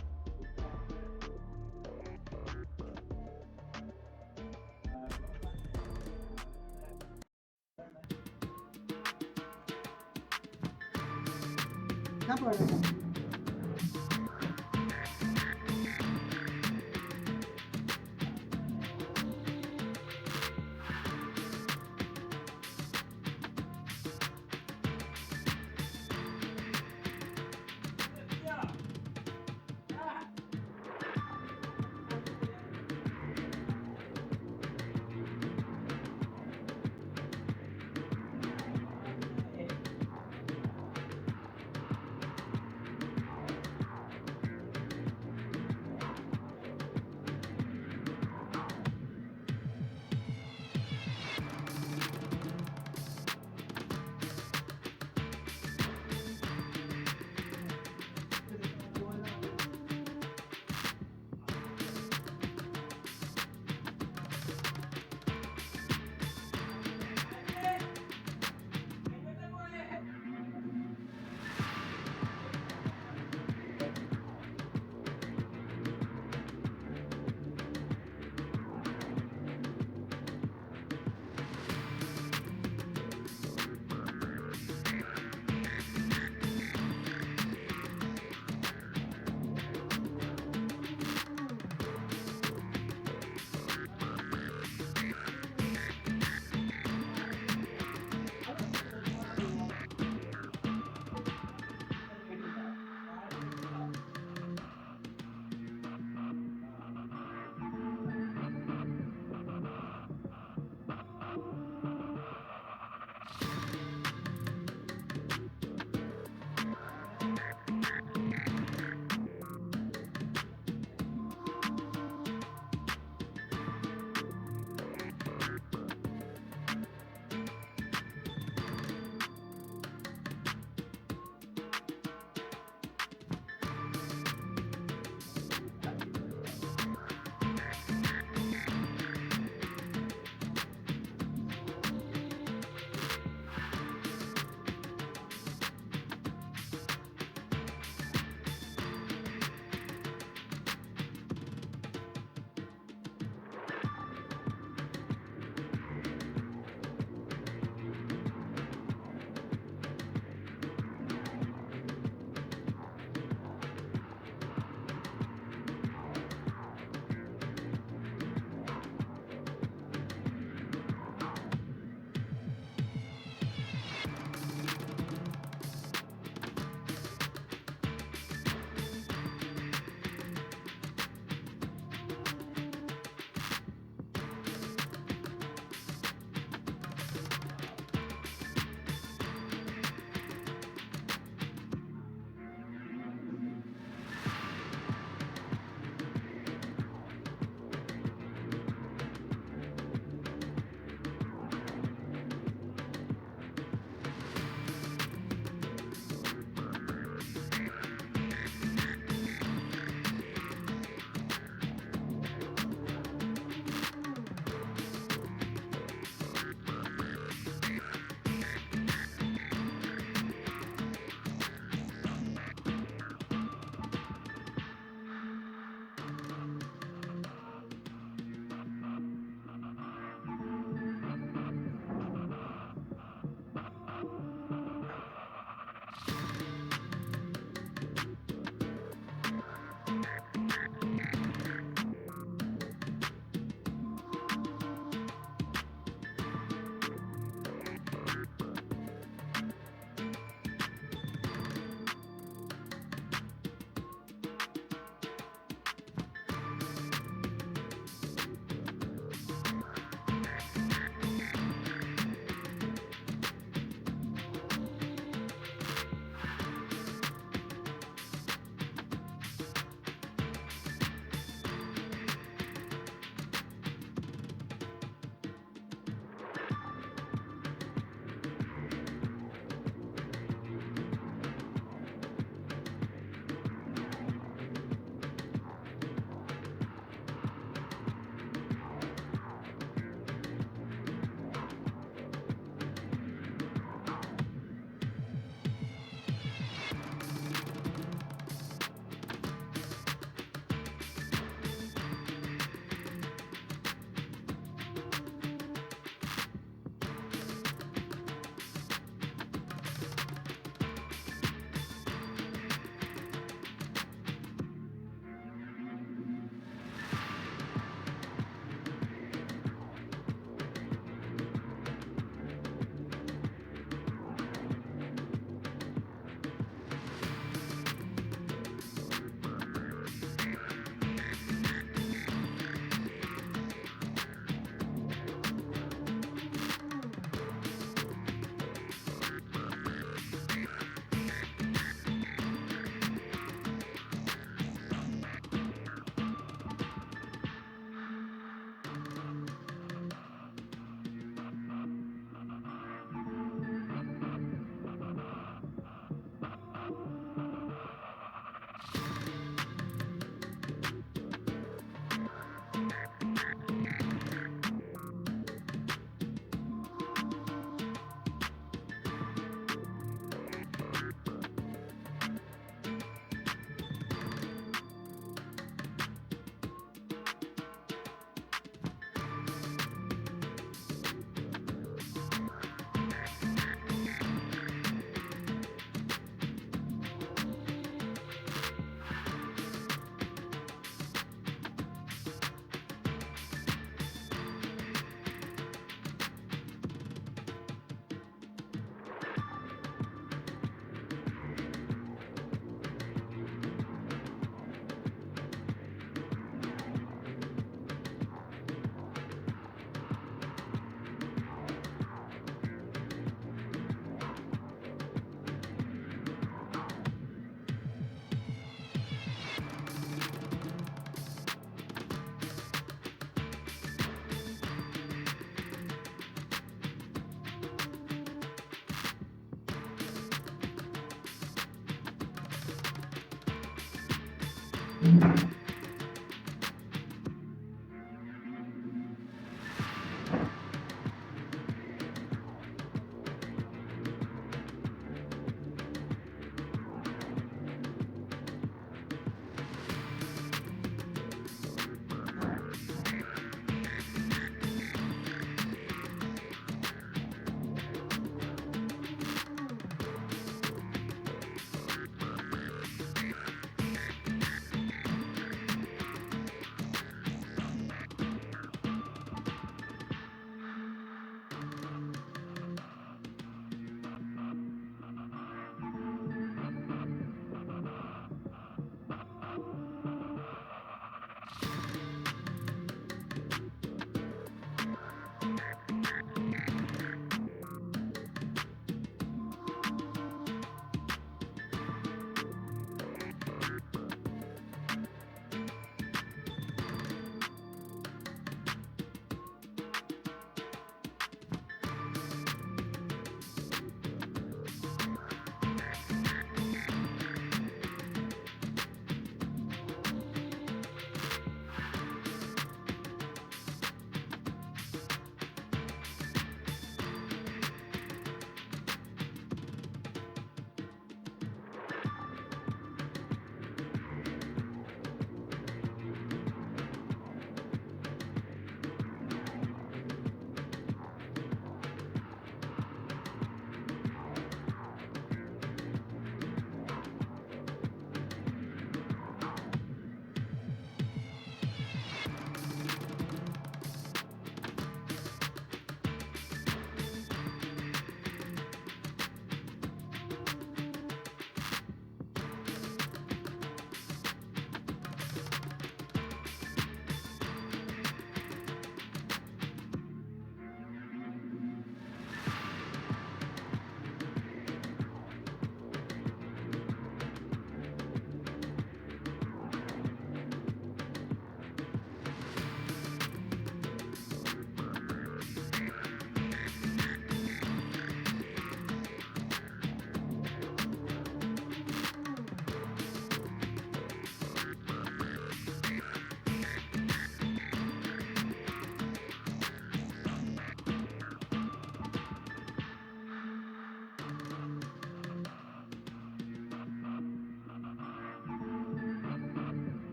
വരും